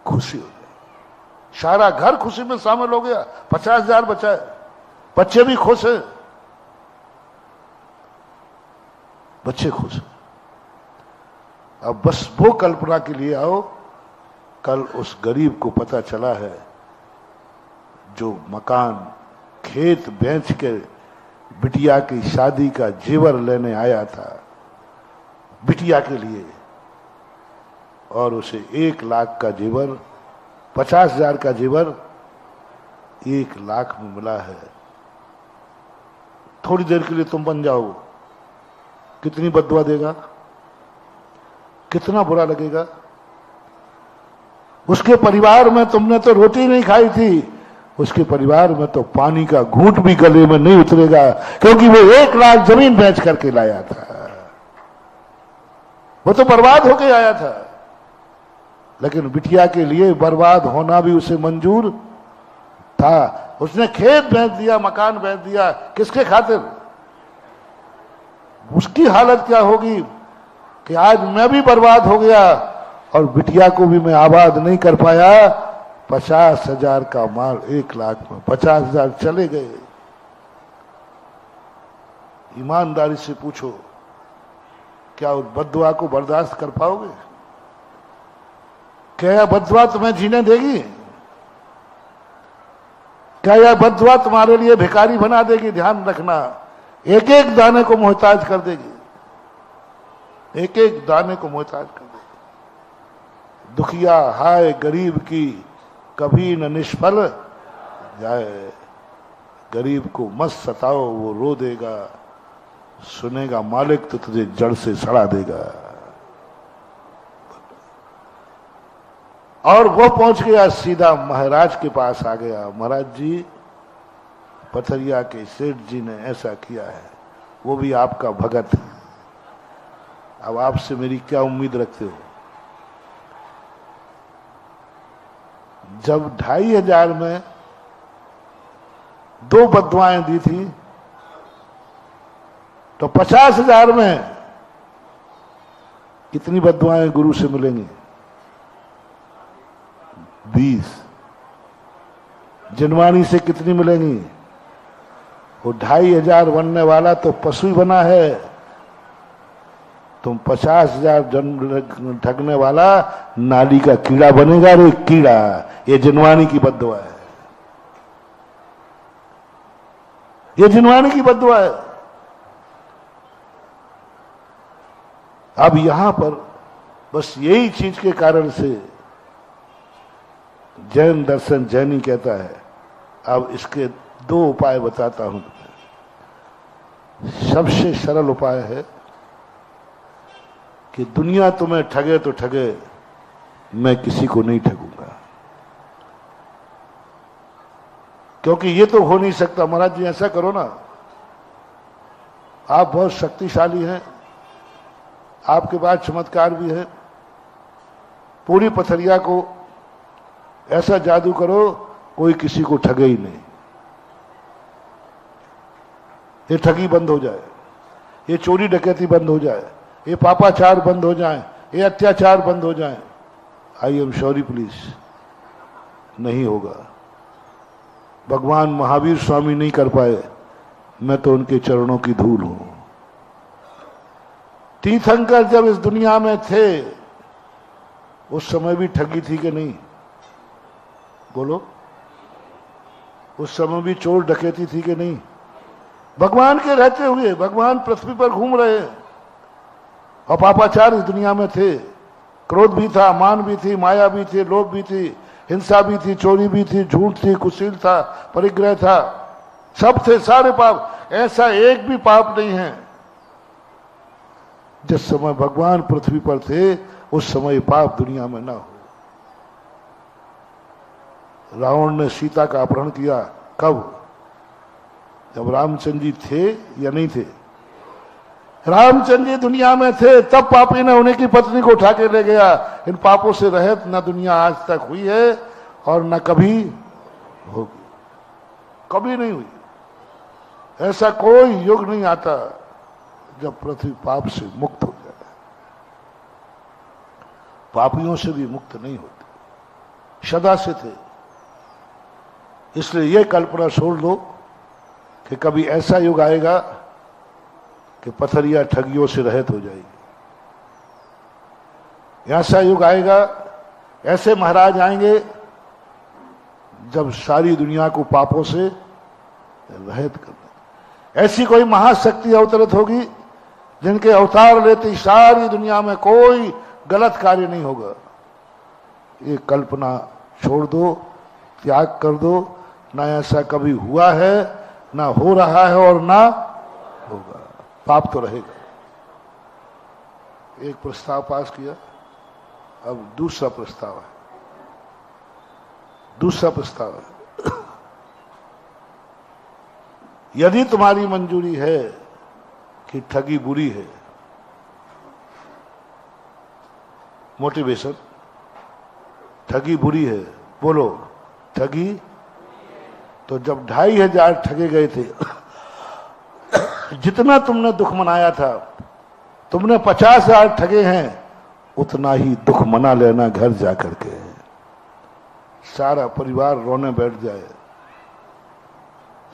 खुशी हो गई। सारा घर खुशी में शामिल हो गया। 50,000 बचा है, बच्चे भी खुश हैं, बच्चे खुश हैं। अब बस वो कल्पना के लिए आओ, कल उस गरीब को पता चला है जो मकान खेत बेच के बिटिया की शादी का जेवर लेने आया था बिटिया के लिए, और उसे 1 लाख का जेवर, 50,000 का जेवर 1 लाख में मिला है। थोड़ी देर के लिए तुम बन जाओ, कितनी बद्दुआ देगा, कितना बुरा लगेगा। उसके परिवार में तुमने तो रोटी नहीं खाई थी, उसके परिवार में तो पानी का घूंट भी गले में नहीं उतरेगा, क्योंकि वो 1 लाख जमीन बेच करके लाया था। वो तो बर्बाद होके आया था, लेकिन बिटिया के लिए बर्बाद होना भी उसे मंजूर था। उसने खेत बेच दिया, मकान बेच दिया, किसके खातिर? उसकी हालत क्या होगी कि आज मैं भी बर्बाद हो गया और बिटिया को भी मैं आबाद नहीं कर पाया। 50,000 का माल 1 लाख में 50,000 चले गए। ईमानदारी से पूछो, क्या उस बद्दुआ को बर्दाश्त कर पाओगे? क्या यह बद्दुआ तुम्हें जीने देगी? क्या यह बद्दुआ तुम्हारे लिए भिखारी बना देगी? ध्यान रखना, एक एक दाने को मोहताज कर देगी। एक एक दाने को मोहताज कर दे। दुखिया हाय गरीब की कभी न निष्फल जाए, गरीब को मत सताओ वो रो देगा, सुनेगा मालिक तो तुझे जड़ से सड़ा देगा। और वो पहुंच गया, सीधा महाराज के पास आ गया। महाराज जी, पथरिया के सेठ जी ने ऐसा किया है, वो भी आपका भगत है, अब आपसे मेरी क्या उम्मीद रखते हो? जब 2500 में 2 बद्दुआएं दी थी, तो 50,000 में कितनी बद्दुआएं गुरु से मिलेंगी? 20। जिनवानी से कितनी मिलेंगी? वो 2500 बनने वाला तो पशु ही बना है, तुम 50,000 जन्म ठगने वाला नाली का कीड़ा बनेगा रे कीड़ा। ये जिनवानी की बद्दुआ है, ये जिनवानी की बद्दुआ है। अब यहां पर बस यही चीज के कारण से जैन दर्शन जैनी कहता है। अब इसके 2 उपाय बताता हूं। सबसे सरल उपाय है कि दुनिया तुम्हें ठगे तो ठगे, मैं किसी को नहीं ठगूंगा, क्योंकि ये तो हो नहीं सकता। महाराज जी ऐसा करो ना, आप बहुत शक्तिशाली हैं, आपके पास चमत्कार भी है, पूरी पथरिया को ऐसा जादू करो कोई किसी को ठगे ही नहीं, ये ठगी बंद हो जाए, ये चोरी डकैती बंद हो जाए, ये पापाचार बंद हो जाए, ये अत्याचार बंद हो जाए। आई एम सॉरी प्लीज, नहीं होगा। भगवान महावीर स्वामी नहीं कर पाए, मैं तो उनके चरणों की धूल हूं। तीर्थंकर जब इस दुनिया में थे उस समय भी ठगी थी कि नहीं? बोलो, उस समय भी चोर डकैती थी कि नहीं? भगवान के रहते हुए भगवान पृथ्वी पर घूम रहे हैं और पापाचार इस दुनिया में थे। क्रोध भी था, मान भी थी, माया भी थी, लोभ भी थी, हिंसा भी थी, चोरी भी थी, झूठ थी, कुशील था, परिग्रह था, सब थे, सारे पाप। ऐसा एक भी पाप नहीं है जिस समय भगवान पृथ्वी पर थे उस समय पाप दुनिया में ना हो। रावण ने सीता का अपहरण किया कब? जब रामचंद्र जी थे या नहीं थे? रामचंद्र जी दुनिया में थे, तब पापी ने उन्हीं की पत्नी को उठा के ले गया। इन पापों से रहित न दुनिया आज तक हुई है और न कभी होगी, कभी नहीं हुई। ऐसा कोई युग नहीं आता जब पृथ्वी पाप से मुक्त हो जाए। पापियों से भी मुक्त नहीं होते, सदा से थे। इसलिए यह कल्पना छोड़ दो कि कभी ऐसा युग आएगा कि पथरिया ठगियों से रहित हो जाएगी। ऐसा युग आएगा, ऐसे महाराज आएंगे जब सारी दुनिया को पापों से रहित कर दें। ऐसी कोई महाशक्ति अवतरित होगी जिनके अवतार लेते सारी दुनिया में कोई गलत कार्य नहीं होगा। ये कल्पना छोड़ दो, त्याग कर दो। ना ऐसा कभी हुआ है, ना हो रहा है और ना होगा। पाप तो रहेगा। एक प्रस्ताव पास किया, अब दूसरा प्रस्ताव है। दूसरा प्रस्ताव है, यदि तुम्हारी मंजूरी है कि ठगी बुरी है, मोटिवेशन, ठगी बुरी है, बोलो ठगी। तो जब 2500 ठगे गए थे, जितना तुमने दुख मनाया था, तुमने 50,000 ठगे हैं, उतना ही दुख मना लेना घर जाकर के। सारा परिवार रोने बैठ जाए,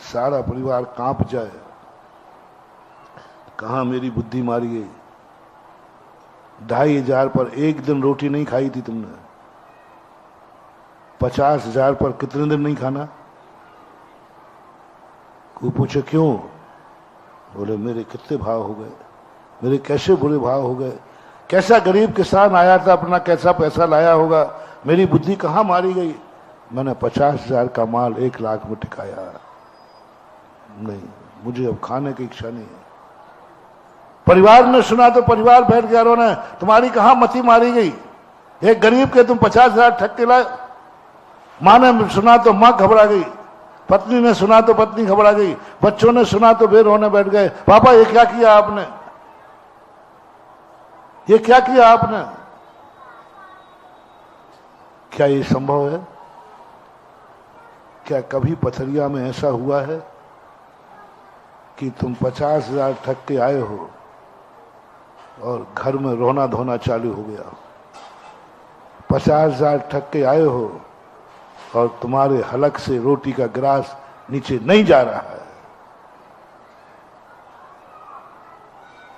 सारा परिवार कांप जाए, कहां मेरी बुद्धि मारी गई। 2500 पर एक दिन रोटी नहीं खाई थी तुमने, 50,000 पर कितने दिन नहीं खाना? कोई पूछे क्यों? बोले मेरे कितने भाव हो गए, मेरे कैसे बुरे भाव हो गए। कैसा गरीब किसान आया था, अपना कैसा पैसा लाया होगा, मेरी बुद्धि कहाँ मारी गई। मैंने 50,000 का माल 1 लाख में टिकाया। नहीं, मुझे अब खाने की इच्छा नहीं है। परिवार ने सुना तो परिवार बैठ गया रोने, तुम्हारी कहाँ मति मारी गई। एक गरीब के तुम 50,000 ठग के लाए। माँ ने सुना तो माँ घबरा गई, पत्नी ने सुना तो पत्नी घबरा गई, बच्चों ने सुना तो वे रोने बैठ गए, पापा ये क्या किया आपने, ये क्या किया आपने। क्या ये संभव है? क्या कभी पथरिया में ऐसा हुआ है कि तुम 50,000 ठग के आए हो और घर में रोना धोना चालू हो गया? 50,000 ठग के आए हो और तुम्हारे हलक से रोटी का गिलास नीचे नहीं जा रहा है,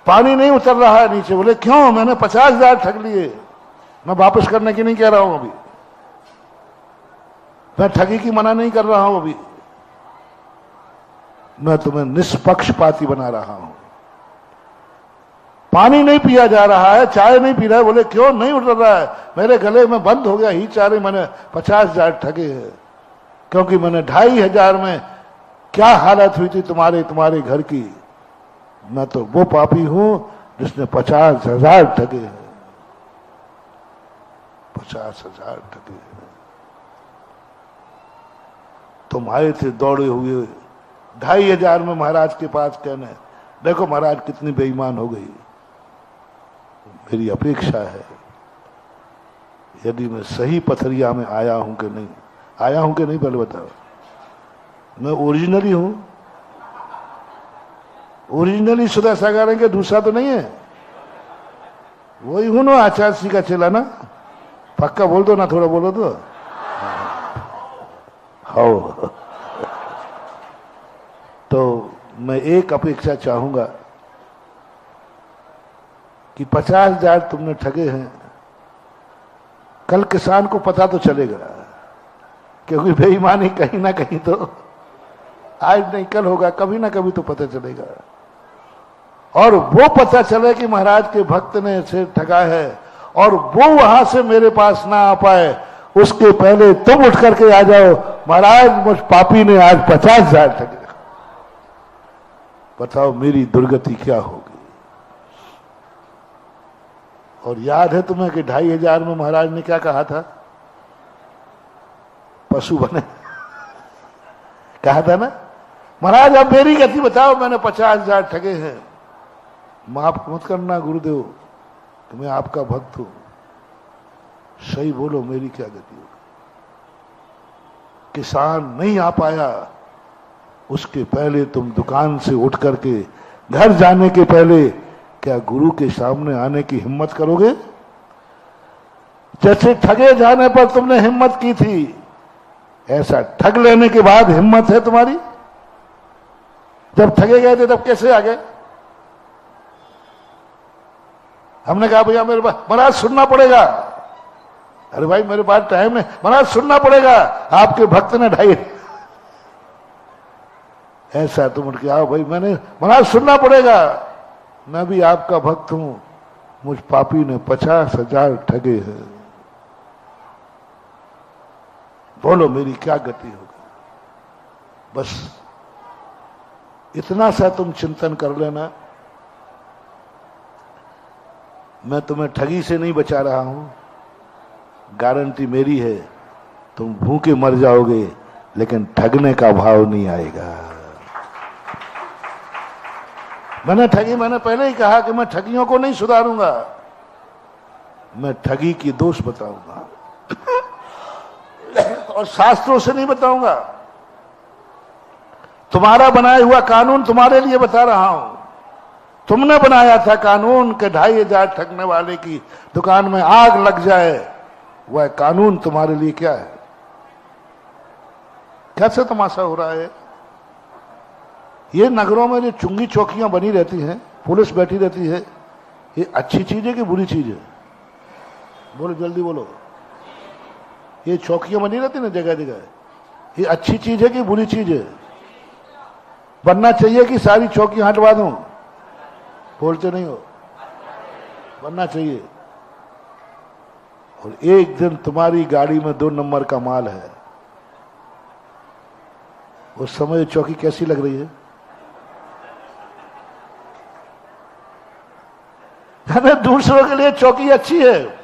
पानी नहीं उतर रहा है नीचे। बोले क्यों? मैंने 50,000 ठग लिए, मैं वापस करने की नहीं कह रहा हूं अभी, मैं ठगी की मना नहीं कर रहा हूं अभी, मैं तुम्हें निष्पक्षपाती बना रहा हूं। पानी नहीं पिया जा रहा है, चाय नहीं पी रहा है। बोले क्यों? नहीं उतर रहा है, मेरे गले में बंद हो गया ही चारे, मैंने 50,000 ठगे हैं। क्योंकि मैंने 2,500 में क्या हालत हुई थी तुम्हारे घर की। मैं तो वो पापी हूं जिसने 50,000 ठगे हैं, 50,000 ठगे हैं। तुम आए थे दौड़े हुए 2,500 में महाराज के पास कहने, देखो महाराज कितनी बेईमान हो गई। मेरी अपेक्षा है, यदि मैं सही पथरिया में आया हूं कि नहीं, आया हूं कि नहीं पहले बताओ। मैं ओरिजिनली हूं, ओरिजिनली सुधा सागर के दूसरा तो नहीं है, वही हूं ना, आचार्य सिंह का चेला ना। पक्का बोल दो ना, थोड़ा बोलो तो। हाँ, तो मैं एक अपेक्षा चाहूंगा कि 50,000 तुमने ठगे हैं, कल किसान को पता तो चलेगा, क्योंकि बेईमानी कहीं ना कहीं तो आज नहीं कल होगा, कभी ना कभी तो पता चलेगा। और वो पता चले कि महाराज के भक्त ने इसे ठगा है और वो वहां से मेरे पास ना आ पाए, उसके पहले तुम उठ करके आ जाओ, महाराज मुझ पापी ने आज 50,000 ठगे। बताओ मेरी दुर्गति क्या होगी। और याद है तुम्हें कि 2,500 में महाराज ने क्या कहा था? पशु बने कहा था ना, महाराज अब मेरी गति बताओ, मैंने 50,000 ठगे हैं, माफ मत करना गुरुदेव, तो मैं आपका भक्त हूं, सही बोलो मेरी क्या गति होगी। किसान नहीं आ पाया, उसके पहले तुम दुकान से उठ करके घर जाने के पहले क्या गुरु के सामने आने की हिम्मत करोगे? जैसे ठगे जाने पर तुमने हिम्मत की थी, ऐसा ठग लेने के बाद हिम्मत है तुम्हारी? जब ठगे गए थे तब कैसे आ गए? हमने कहा भैया मेरे पास, महाराज सुनना पड़ेगा। अरे भाई मेरे पास टाइम नहीं, महाराज सुनना पड़ेगा, आपके भक्त ने 2,500 ऐसा तुम उठ के आओ भाई, मैंने महाराज सुनना पड़ेगा, मैं भी आपका भक्त हूं, मुझ पापी ने 50,000 ठगे हैं, बोलो मेरी क्या गति होगी। बस इतना सा तुम चिंतन कर लेना। मैं तुम्हें ठगी से नहीं बचा रहा हूं, गारंटी मेरी है, तुम भूखे मर जाओगे लेकिन ठगने का भाव नहीं आएगा। मैंने पहले ही कहा कि मैं ठगियों को नहीं सुधारूंगा, मैं ठगी की दोष बताऊंगा और शास्त्रों से नहीं बताऊंगा। तुम्हारा बनाया हुआ कानून तुम्हारे लिए बता रहा हूं। तुमने बनाया था कानून के 2,500 ठगने वाले की दुकान में आग लग जाए, वह कानून तुम्हारे लिए क्या है? कैसे तमाशा हो रहा है? ये नगरों में जो चुंगी चौकियां बनी रहती हैं, पुलिस बैठी रहती है, ये अच्छी चीज है कि बुरी चीज है? बोलो जल्दी बोलो। ये चौकियां बनी रहती ना जगह जगह, ये अच्छी चीज है कि बुरी चीज है? बनना चाहिए कि सारी चौकियां हटवा दूं? बोलते नहीं हो। बनना चाहिए। और एक दिन तुम्हारी गाड़ी में 2 नंबर का माल है, उस समय चौकी कैसी लग रही है? दूसरों के लिए चौकी अच्छी है,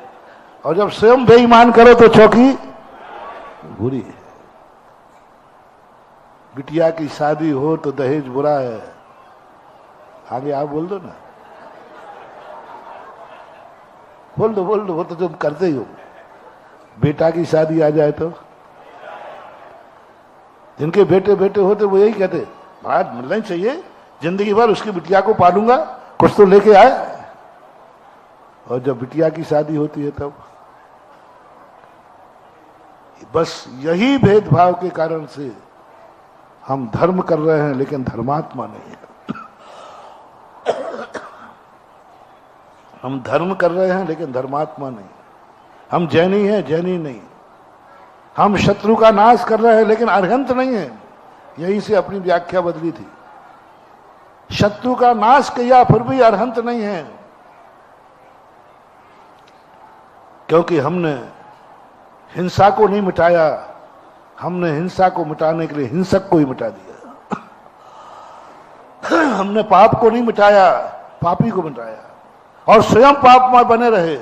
और जब स्वयं बेईमान करो तो चौकी बुरी है। बिटिया की शादी हो तो दहेज बुरा है। आगे आप बोल दो ना, बोल दो वो तो तुम करते ही हो। बेटा की शादी आ जाए तो जिनके बेटे बेटे होते वो यही कहते, बात मिलना ही चाहिए, जिंदगी भर उसकी बिटिया को पालूंगा, कुछ तो लेके आए। और जब बिटिया की शादी होती है तब बस यही भेदभाव के कारण से हम धर्म कर रहे हैं लेकिन धर्मात्मा नहीं है। हम धर्म कर रहे हैं लेकिन धर्मात्मा नहीं। हम जैनी हैं, जैनी नहीं। हम शत्रु का नाश कर रहे हैं लेकिन अरहंत नहीं है। यहीं से अपनी व्याख्या बदली थी। शत्रु का नाश किया फिर भी अरहंत नहीं है, क्योंकि हमने हिंसा को नहीं मिटाया, हमने हिंसा को मिटाने के लिए हिंसक को ही मिटा दिया। हमने पाप को नहीं मिटाया, पापी को मिटाया, और स्वयं पापमय बने रहे।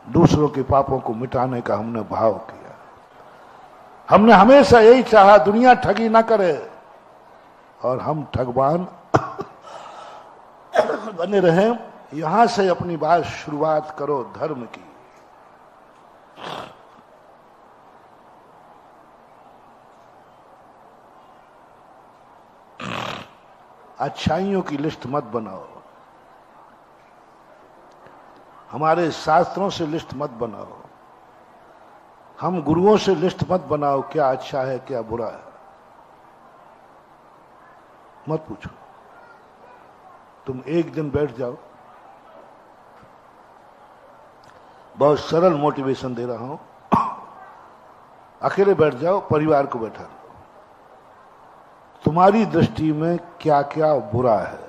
दूसरों के पापों को मिटाने का हमने भाव किया। हमने हमेशा यही चाहा दुनिया ठगी ना करे और हम ठगवान बने रहें। यहां से अपनी बात शुरुआत करो धर्म की। अच्छाइयों की लिस्ट मत बनाओ, हमारे शास्त्रों से लिस्ट मत बनाओ, हम गुरुओं से लिस्ट मत बनाओ क्या अच्छा है क्या बुरा है, मत पूछो। तुम एक दिन बैठ जाओ, बहुत सरल मोटिवेशन दे रहा हूं, अकेले बैठ जाओ, परिवार को बैठा लो। तुम्हारी दृष्टि में क्या क्या बुरा है,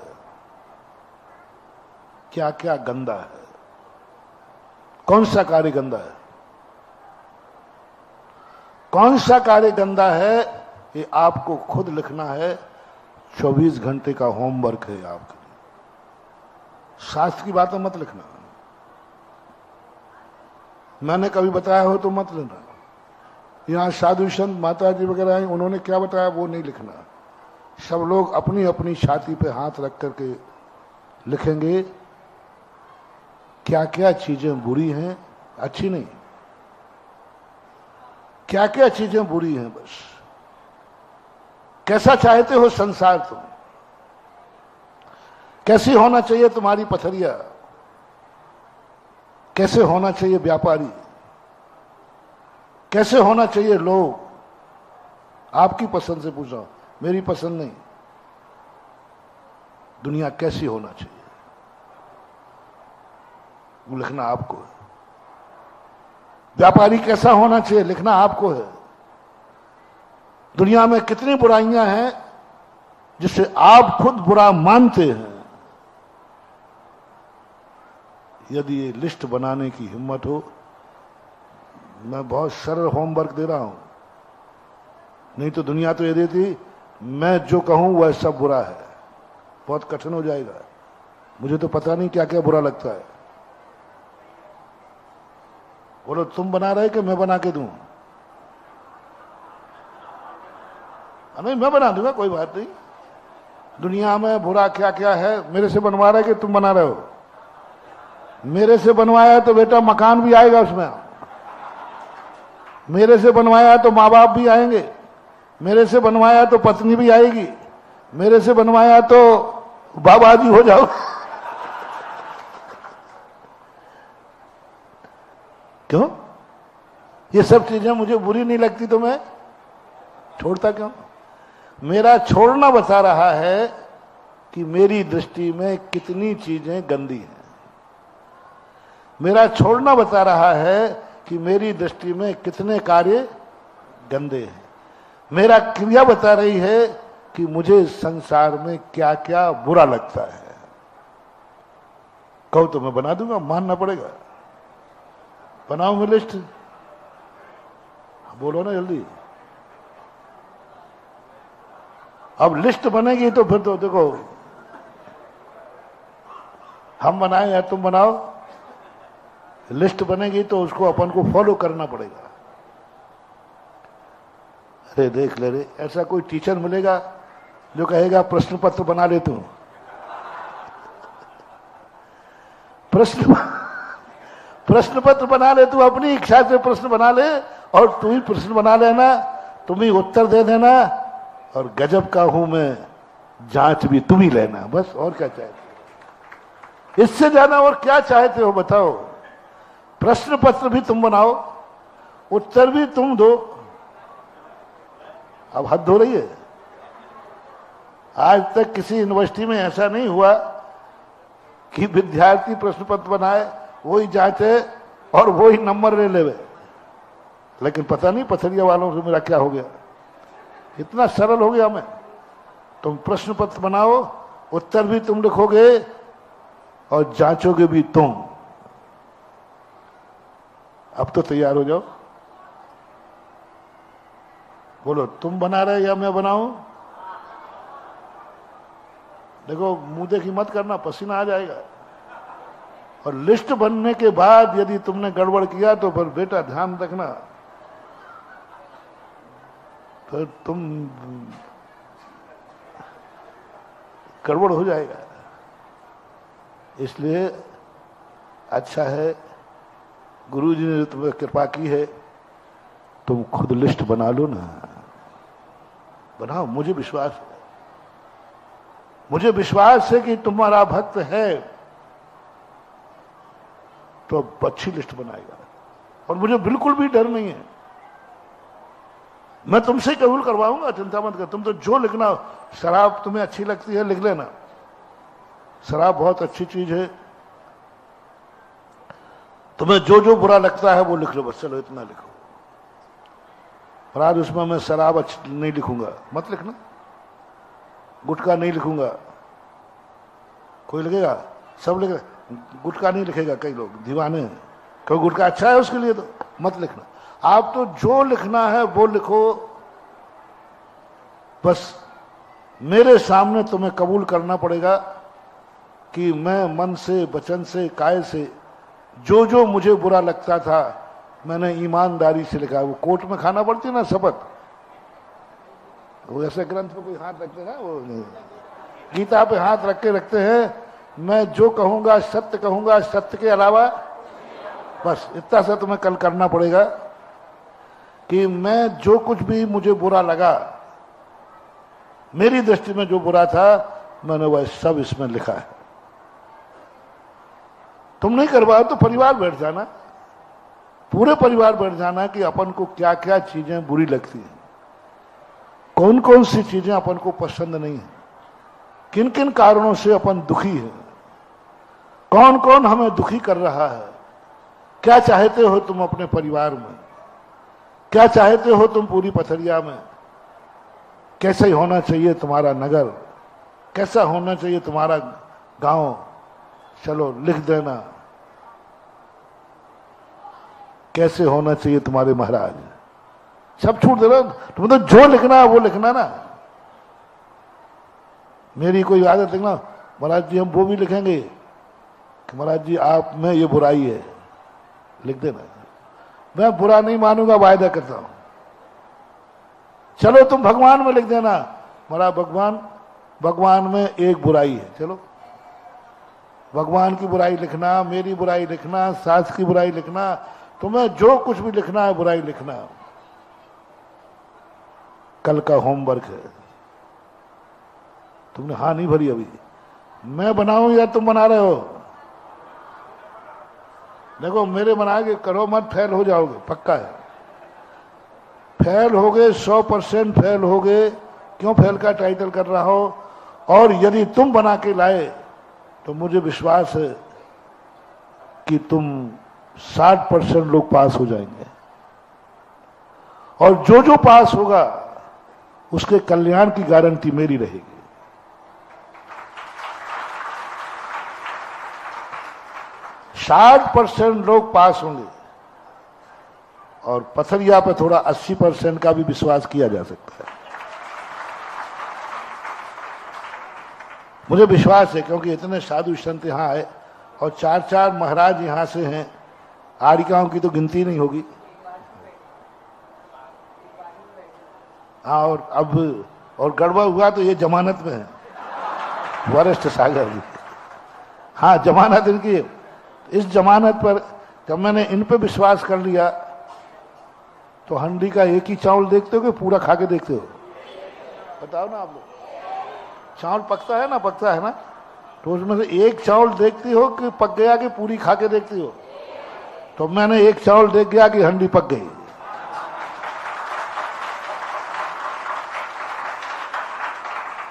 क्या क्या गंदा है, कौन सा कार्य गंदा है, कौन सा कार्य गंदा है, ये आपको खुद लिखना है। 24 घंटे का होमवर्क है आपके लिए। शास्त्र की बातें मत लिखना, मैंने कभी बताया हो तो मत लेना। यहां साधु संत माता जी वगैरह आई, उन्होंने क्या बताया वो नहीं लिखना। सब लोग अपनी अपनी छाती पे हाथ रख करके लिखेंगे क्या क्या चीजें बुरी हैं, अच्छी नहीं, क्या क्या चीजें बुरी हैं। बस कैसा चाहते हो संसार तुम, कैसी होना चाहिए तुम्हारी पथरिया, कैसे होना चाहिए व्यापारी, कैसे होना चाहिए लोग। आपकी पसंद से पूछा, मेरी पसंद नहीं। दुनिया कैसी होना चाहिए वो लिखना आपको है। व्यापारी कैसा होना चाहिए लिखना आपको है। दुनिया में कितनी बुराइयां हैं जिसे आप खुद बुरा मानते हैं। यदि ये लिस्ट बनाने की हिम्मत हो, मैं बहुत सरल होमवर्क दे रहा हूं, नहीं तो दुनिया तो ये देती मैं जो कहूं वह सब बुरा है, बहुत कठिन हो जाएगा। मुझे तो पता नहीं क्या क्या बुरा लगता है। बोलो तुम बना रहे कि मैं बना के दूं? नहीं, मैं बना दूंगा, कोई बात नहीं। दुनिया में बुरा क्या क्या है मेरे से बनवा रहे कि तुम बना रहे हो? मेरे से बनवाया तो बेटा मकान भी आएगा उसमें, मेरे से बनवाया तो माँ बाप भी आएंगे, मेरे से बनवाया तो पत्नी भी आएगी, मेरे से बनवाया तो बाबा जी हो जाओ। क्यों? ये सब चीजें मुझे बुरी नहीं लगती तो मैं छोड़ता क्यों? मेरा छोड़ना बता रहा है कि मेरी दृष्टि में कितनी चीजें गंदी हैं। मेरा छोड़ना बता रहा है कि मेरी दृष्टि में कितने कार्य गंदे हैं। मेरा क्रिया बता रही है कि मुझे संसार में क्या क्या बुरा लगता है। कहो तो मैं बना दूंगा, मानना पड़ेगा। बनाओ मैं लिस्ट, बोलो ना जल्दी। अब लिस्ट बनेगी तो फिर तो देखो, हम बनाए या तुम बनाओ, लिस्ट बनेगी तो उसको अपन को फॉलो करना पड़ेगा। अरे देख ले रे, ऐसा कोई टीचर मिलेगा जो कहेगा प्रश्न पत्र बना ले तू। प्रश्न पत्र बना ले तू, अपनी इच्छा से प्रश्न बना ले और तू ही प्रश्न बना लेना, तुम ही उत्तर दे देना, और गजब का हूं मैं, जांच भी तुम ही लेना। बस और क्या चाहते हो, इससे ज्यादा और क्या चाहते हो बताओ। प्रश्न पत्र भी तुम बनाओ, उत्तर भी तुम दो। अब हद हो रही है। आज तक किसी यूनिवर्सिटी में ऐसा नहीं हुआ कि विद्यार्थी प्रश्न पत्र बनाए, वही जांचे और वही नंबर ले लेवे। लेकिन पता नहीं पथरिया वालों से मेरा क्या हो गया, इतना सरल हो गया मैं। तुम प्रश्न पत्र बनाओ, उत्तर भी तुम लिखोगे और जांचोगे भी तुम। अब तो तैयार हो जाओ, बोलो तुम बना रहे या मैं बनाऊं। देखो मुंह देखी मत करना, पसीना आ जाएगा। और लिस्ट बनने के बाद यदि तुमने गड़बड़ किया तो फिर बेटा ध्यान रखना, फिर तुम गड़बड़ हो जाएगा। इसलिए अच्छा है गुरुजी ने तुम्हें कृपा की है, तुम खुद लिस्ट बना लो ना, बनाओ। मुझे विश्वास है, मुझे विश्वास है कि तुम्हारा भक्त है तो अच्छी लिस्ट बनाएगा। और मुझे बिल्कुल भी डर नहीं है, मैं तुमसे कबूल करवाऊंगा, चिंता मत कर। तुम तो जो लिखना, शराब तुम्हें अच्छी लगती है लिख लेना, शराब बहुत अच्छी चीज है। तुम्हें जो जो बुरा लगता है वो लिख लो, बस चलो इतना लिखो। और आज उसमें मैं शराब अच्छी नहीं लिखूंगा, मत लिखना। गुटखा नहीं लिखूंगा, कोई लिखेगा, सब लिखेगा। गुटखा नहीं लिखेगा, कई लोग दीवाने हैं, कोई गुटखा अच्छा है उसके लिए तो मत लिखना। आप तो जो लिखना है वो लिखो। बस मेरे सामने तुम्हें कबूल करना पड़ेगा कि मैं मन से, वचन से, काय से जो जो मुझे बुरा लगता था मैंने ईमानदारी से लिखा। वो कोर्ट में खाना पड़ती है ना शपथ, वो ऐसे ग्रंथ पे कोई हाथ रखते हैं, वो गीता पे हाथ रख के रखते हैं, मैं जो कहूंगा सत्य कहूंगा, सत्य के अलावा। बस इतना सा तुम्हें कल करना पड़ेगा कि मैं जो कुछ भी मुझे बुरा लगा, मेरी दृष्टि में जो बुरा था, मैंने वह सब इसमें लिखा है। तुम नहीं करवाओ तो परिवार बैठ जाना, पूरे परिवार बैठ जाना कि अपन को क्या क्या चीजें बुरी लगती हैं, कौन कौन सी चीजें अपन को पसंद नहीं है, किन किन कारणों से अपन दुखी है, कौन कौन हमें दुखी कर रहा है, क्या चाहते हो तुम अपने परिवार में, क्या चाहते हो तुम पूरी पथरिया में, कैसे होना चाहिए तुम्हारा नगर, कैसा होना चाहिए तुम्हारा गांव। चलो लिख देना, कैसे होना चाहिए तुम्हारे महाराज, सब छूट देना। तुम तो जो लिखना है वो लिखना ना। मेरी कोई आदत लिखना, महाराज जी हम वो भी लिखेंगे कि महाराज जी आप में ये बुराई है, लिख देना। मैं बुरा नहीं मानूंगा, वायदा करता हूं। चलो तुम भगवान में लिख देना, महाराज भगवान में एक बुराई है, चलो भगवान की बुराई लिखना, मेरी बुराई लिखना, सास की बुराई लिखना, तुम्हें जो कुछ भी लिखना है बुराई लिखना। कल का होमवर्क है। तुमने हाँ नहीं भरी अभी, मैं बनाऊं या तुम बना रहे हो। देखो मेरे बना के करो मत, फेल हो जाओगे, पक्का है। फेल हो गए, 100% फेल हो गए। क्यों फेल का टाइटल कर रहा हो? और यदि तुम बना के लाए तो मुझे विश्वास है कि तुम 60% लोग पास हो जाएंगे, और जो जो पास होगा उसके कल्याण की गारंटी मेरी रहेगी। 60% लोग पास होंगे और पथरिया पे थोड़ा 80% का भी विश्वास किया जा सकता है। मुझे विश्वास है क्योंकि इतने साधु संत यहाँ आए और 4-4 महाराज यहाँ से हैं, आरिकाओं की तो गिनती नहीं होगी। हाँ, और अब और गड़बड़ हुआ तो ये जमानत में है, वरिष्ठ सागर जी। हाँ, जमानत इनकी। इस जमानत पर जब मैंने इन पे विश्वास कर लिया तो हंडी का एक ही चावल देखते हो कि पूरा खा के देखते हो? बताओ ना आप लोग। चावल पकता है ना, तो उसमें से एक चावल देखती हो कि पक गया कि पूरी खा के देखती हो? तो मैंने एक चावल देख गया कि हंडी पक गई।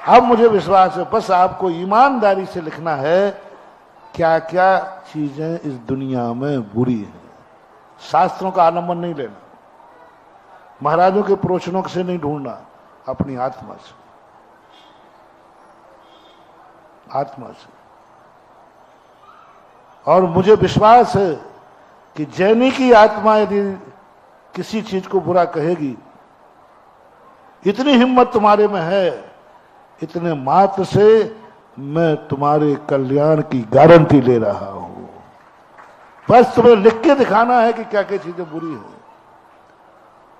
अब मुझे विश्वास है, बस आपको ईमानदारी से लिखना है क्या क्या चीजें इस दुनिया में बुरी हैं। शास्त्रों का आलम्बन नहीं लेना, महाराजों के प्रवचनों से नहीं ढूंढना, अपनी आत्मा से, आत्मा से। और मुझे विश्वास है कि जैनी की आत्मा यदि किसी चीज को बुरा कहेगी, इतनी हिम्मत तुम्हारे में है, इतने मात्र से मैं तुम्हारे कल्याण की गारंटी ले रहा हूं। बस तुम्हें लिख के दिखाना है कि क्या क्या चीजें बुरी है।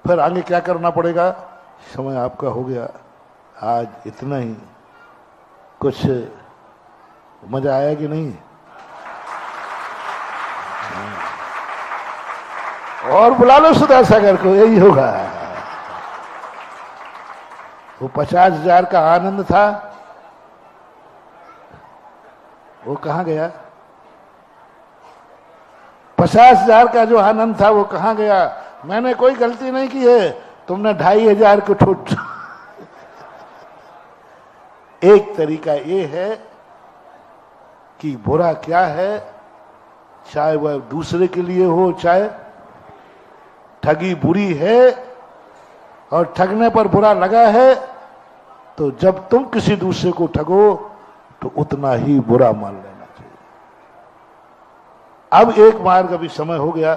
फिर आगे क्या करना पड़ेगा, समय आपका हो गया। आज इतना ही। कुछ मजा आया कि नहीं? और बुला लो सुधा सागर को, यही होगा। वो 50,000 का आनंद था, वो कहां गया? 50,000 का जो आनंद था वो कहां गया? मैंने कोई गलती नहीं की है, तुमने 2,500 को ठूट। एक तरीका ये है कि बुरा क्या है, चाहे वह दूसरे के लिए हो, चाहे ठगी बुरी है और ठगने पर बुरा लगा है, तो जब तुम किसी दूसरे को ठगो तो उतना ही बुरा मान लेना चाहिए। अब एक मार्ग, अभी समय हो गया।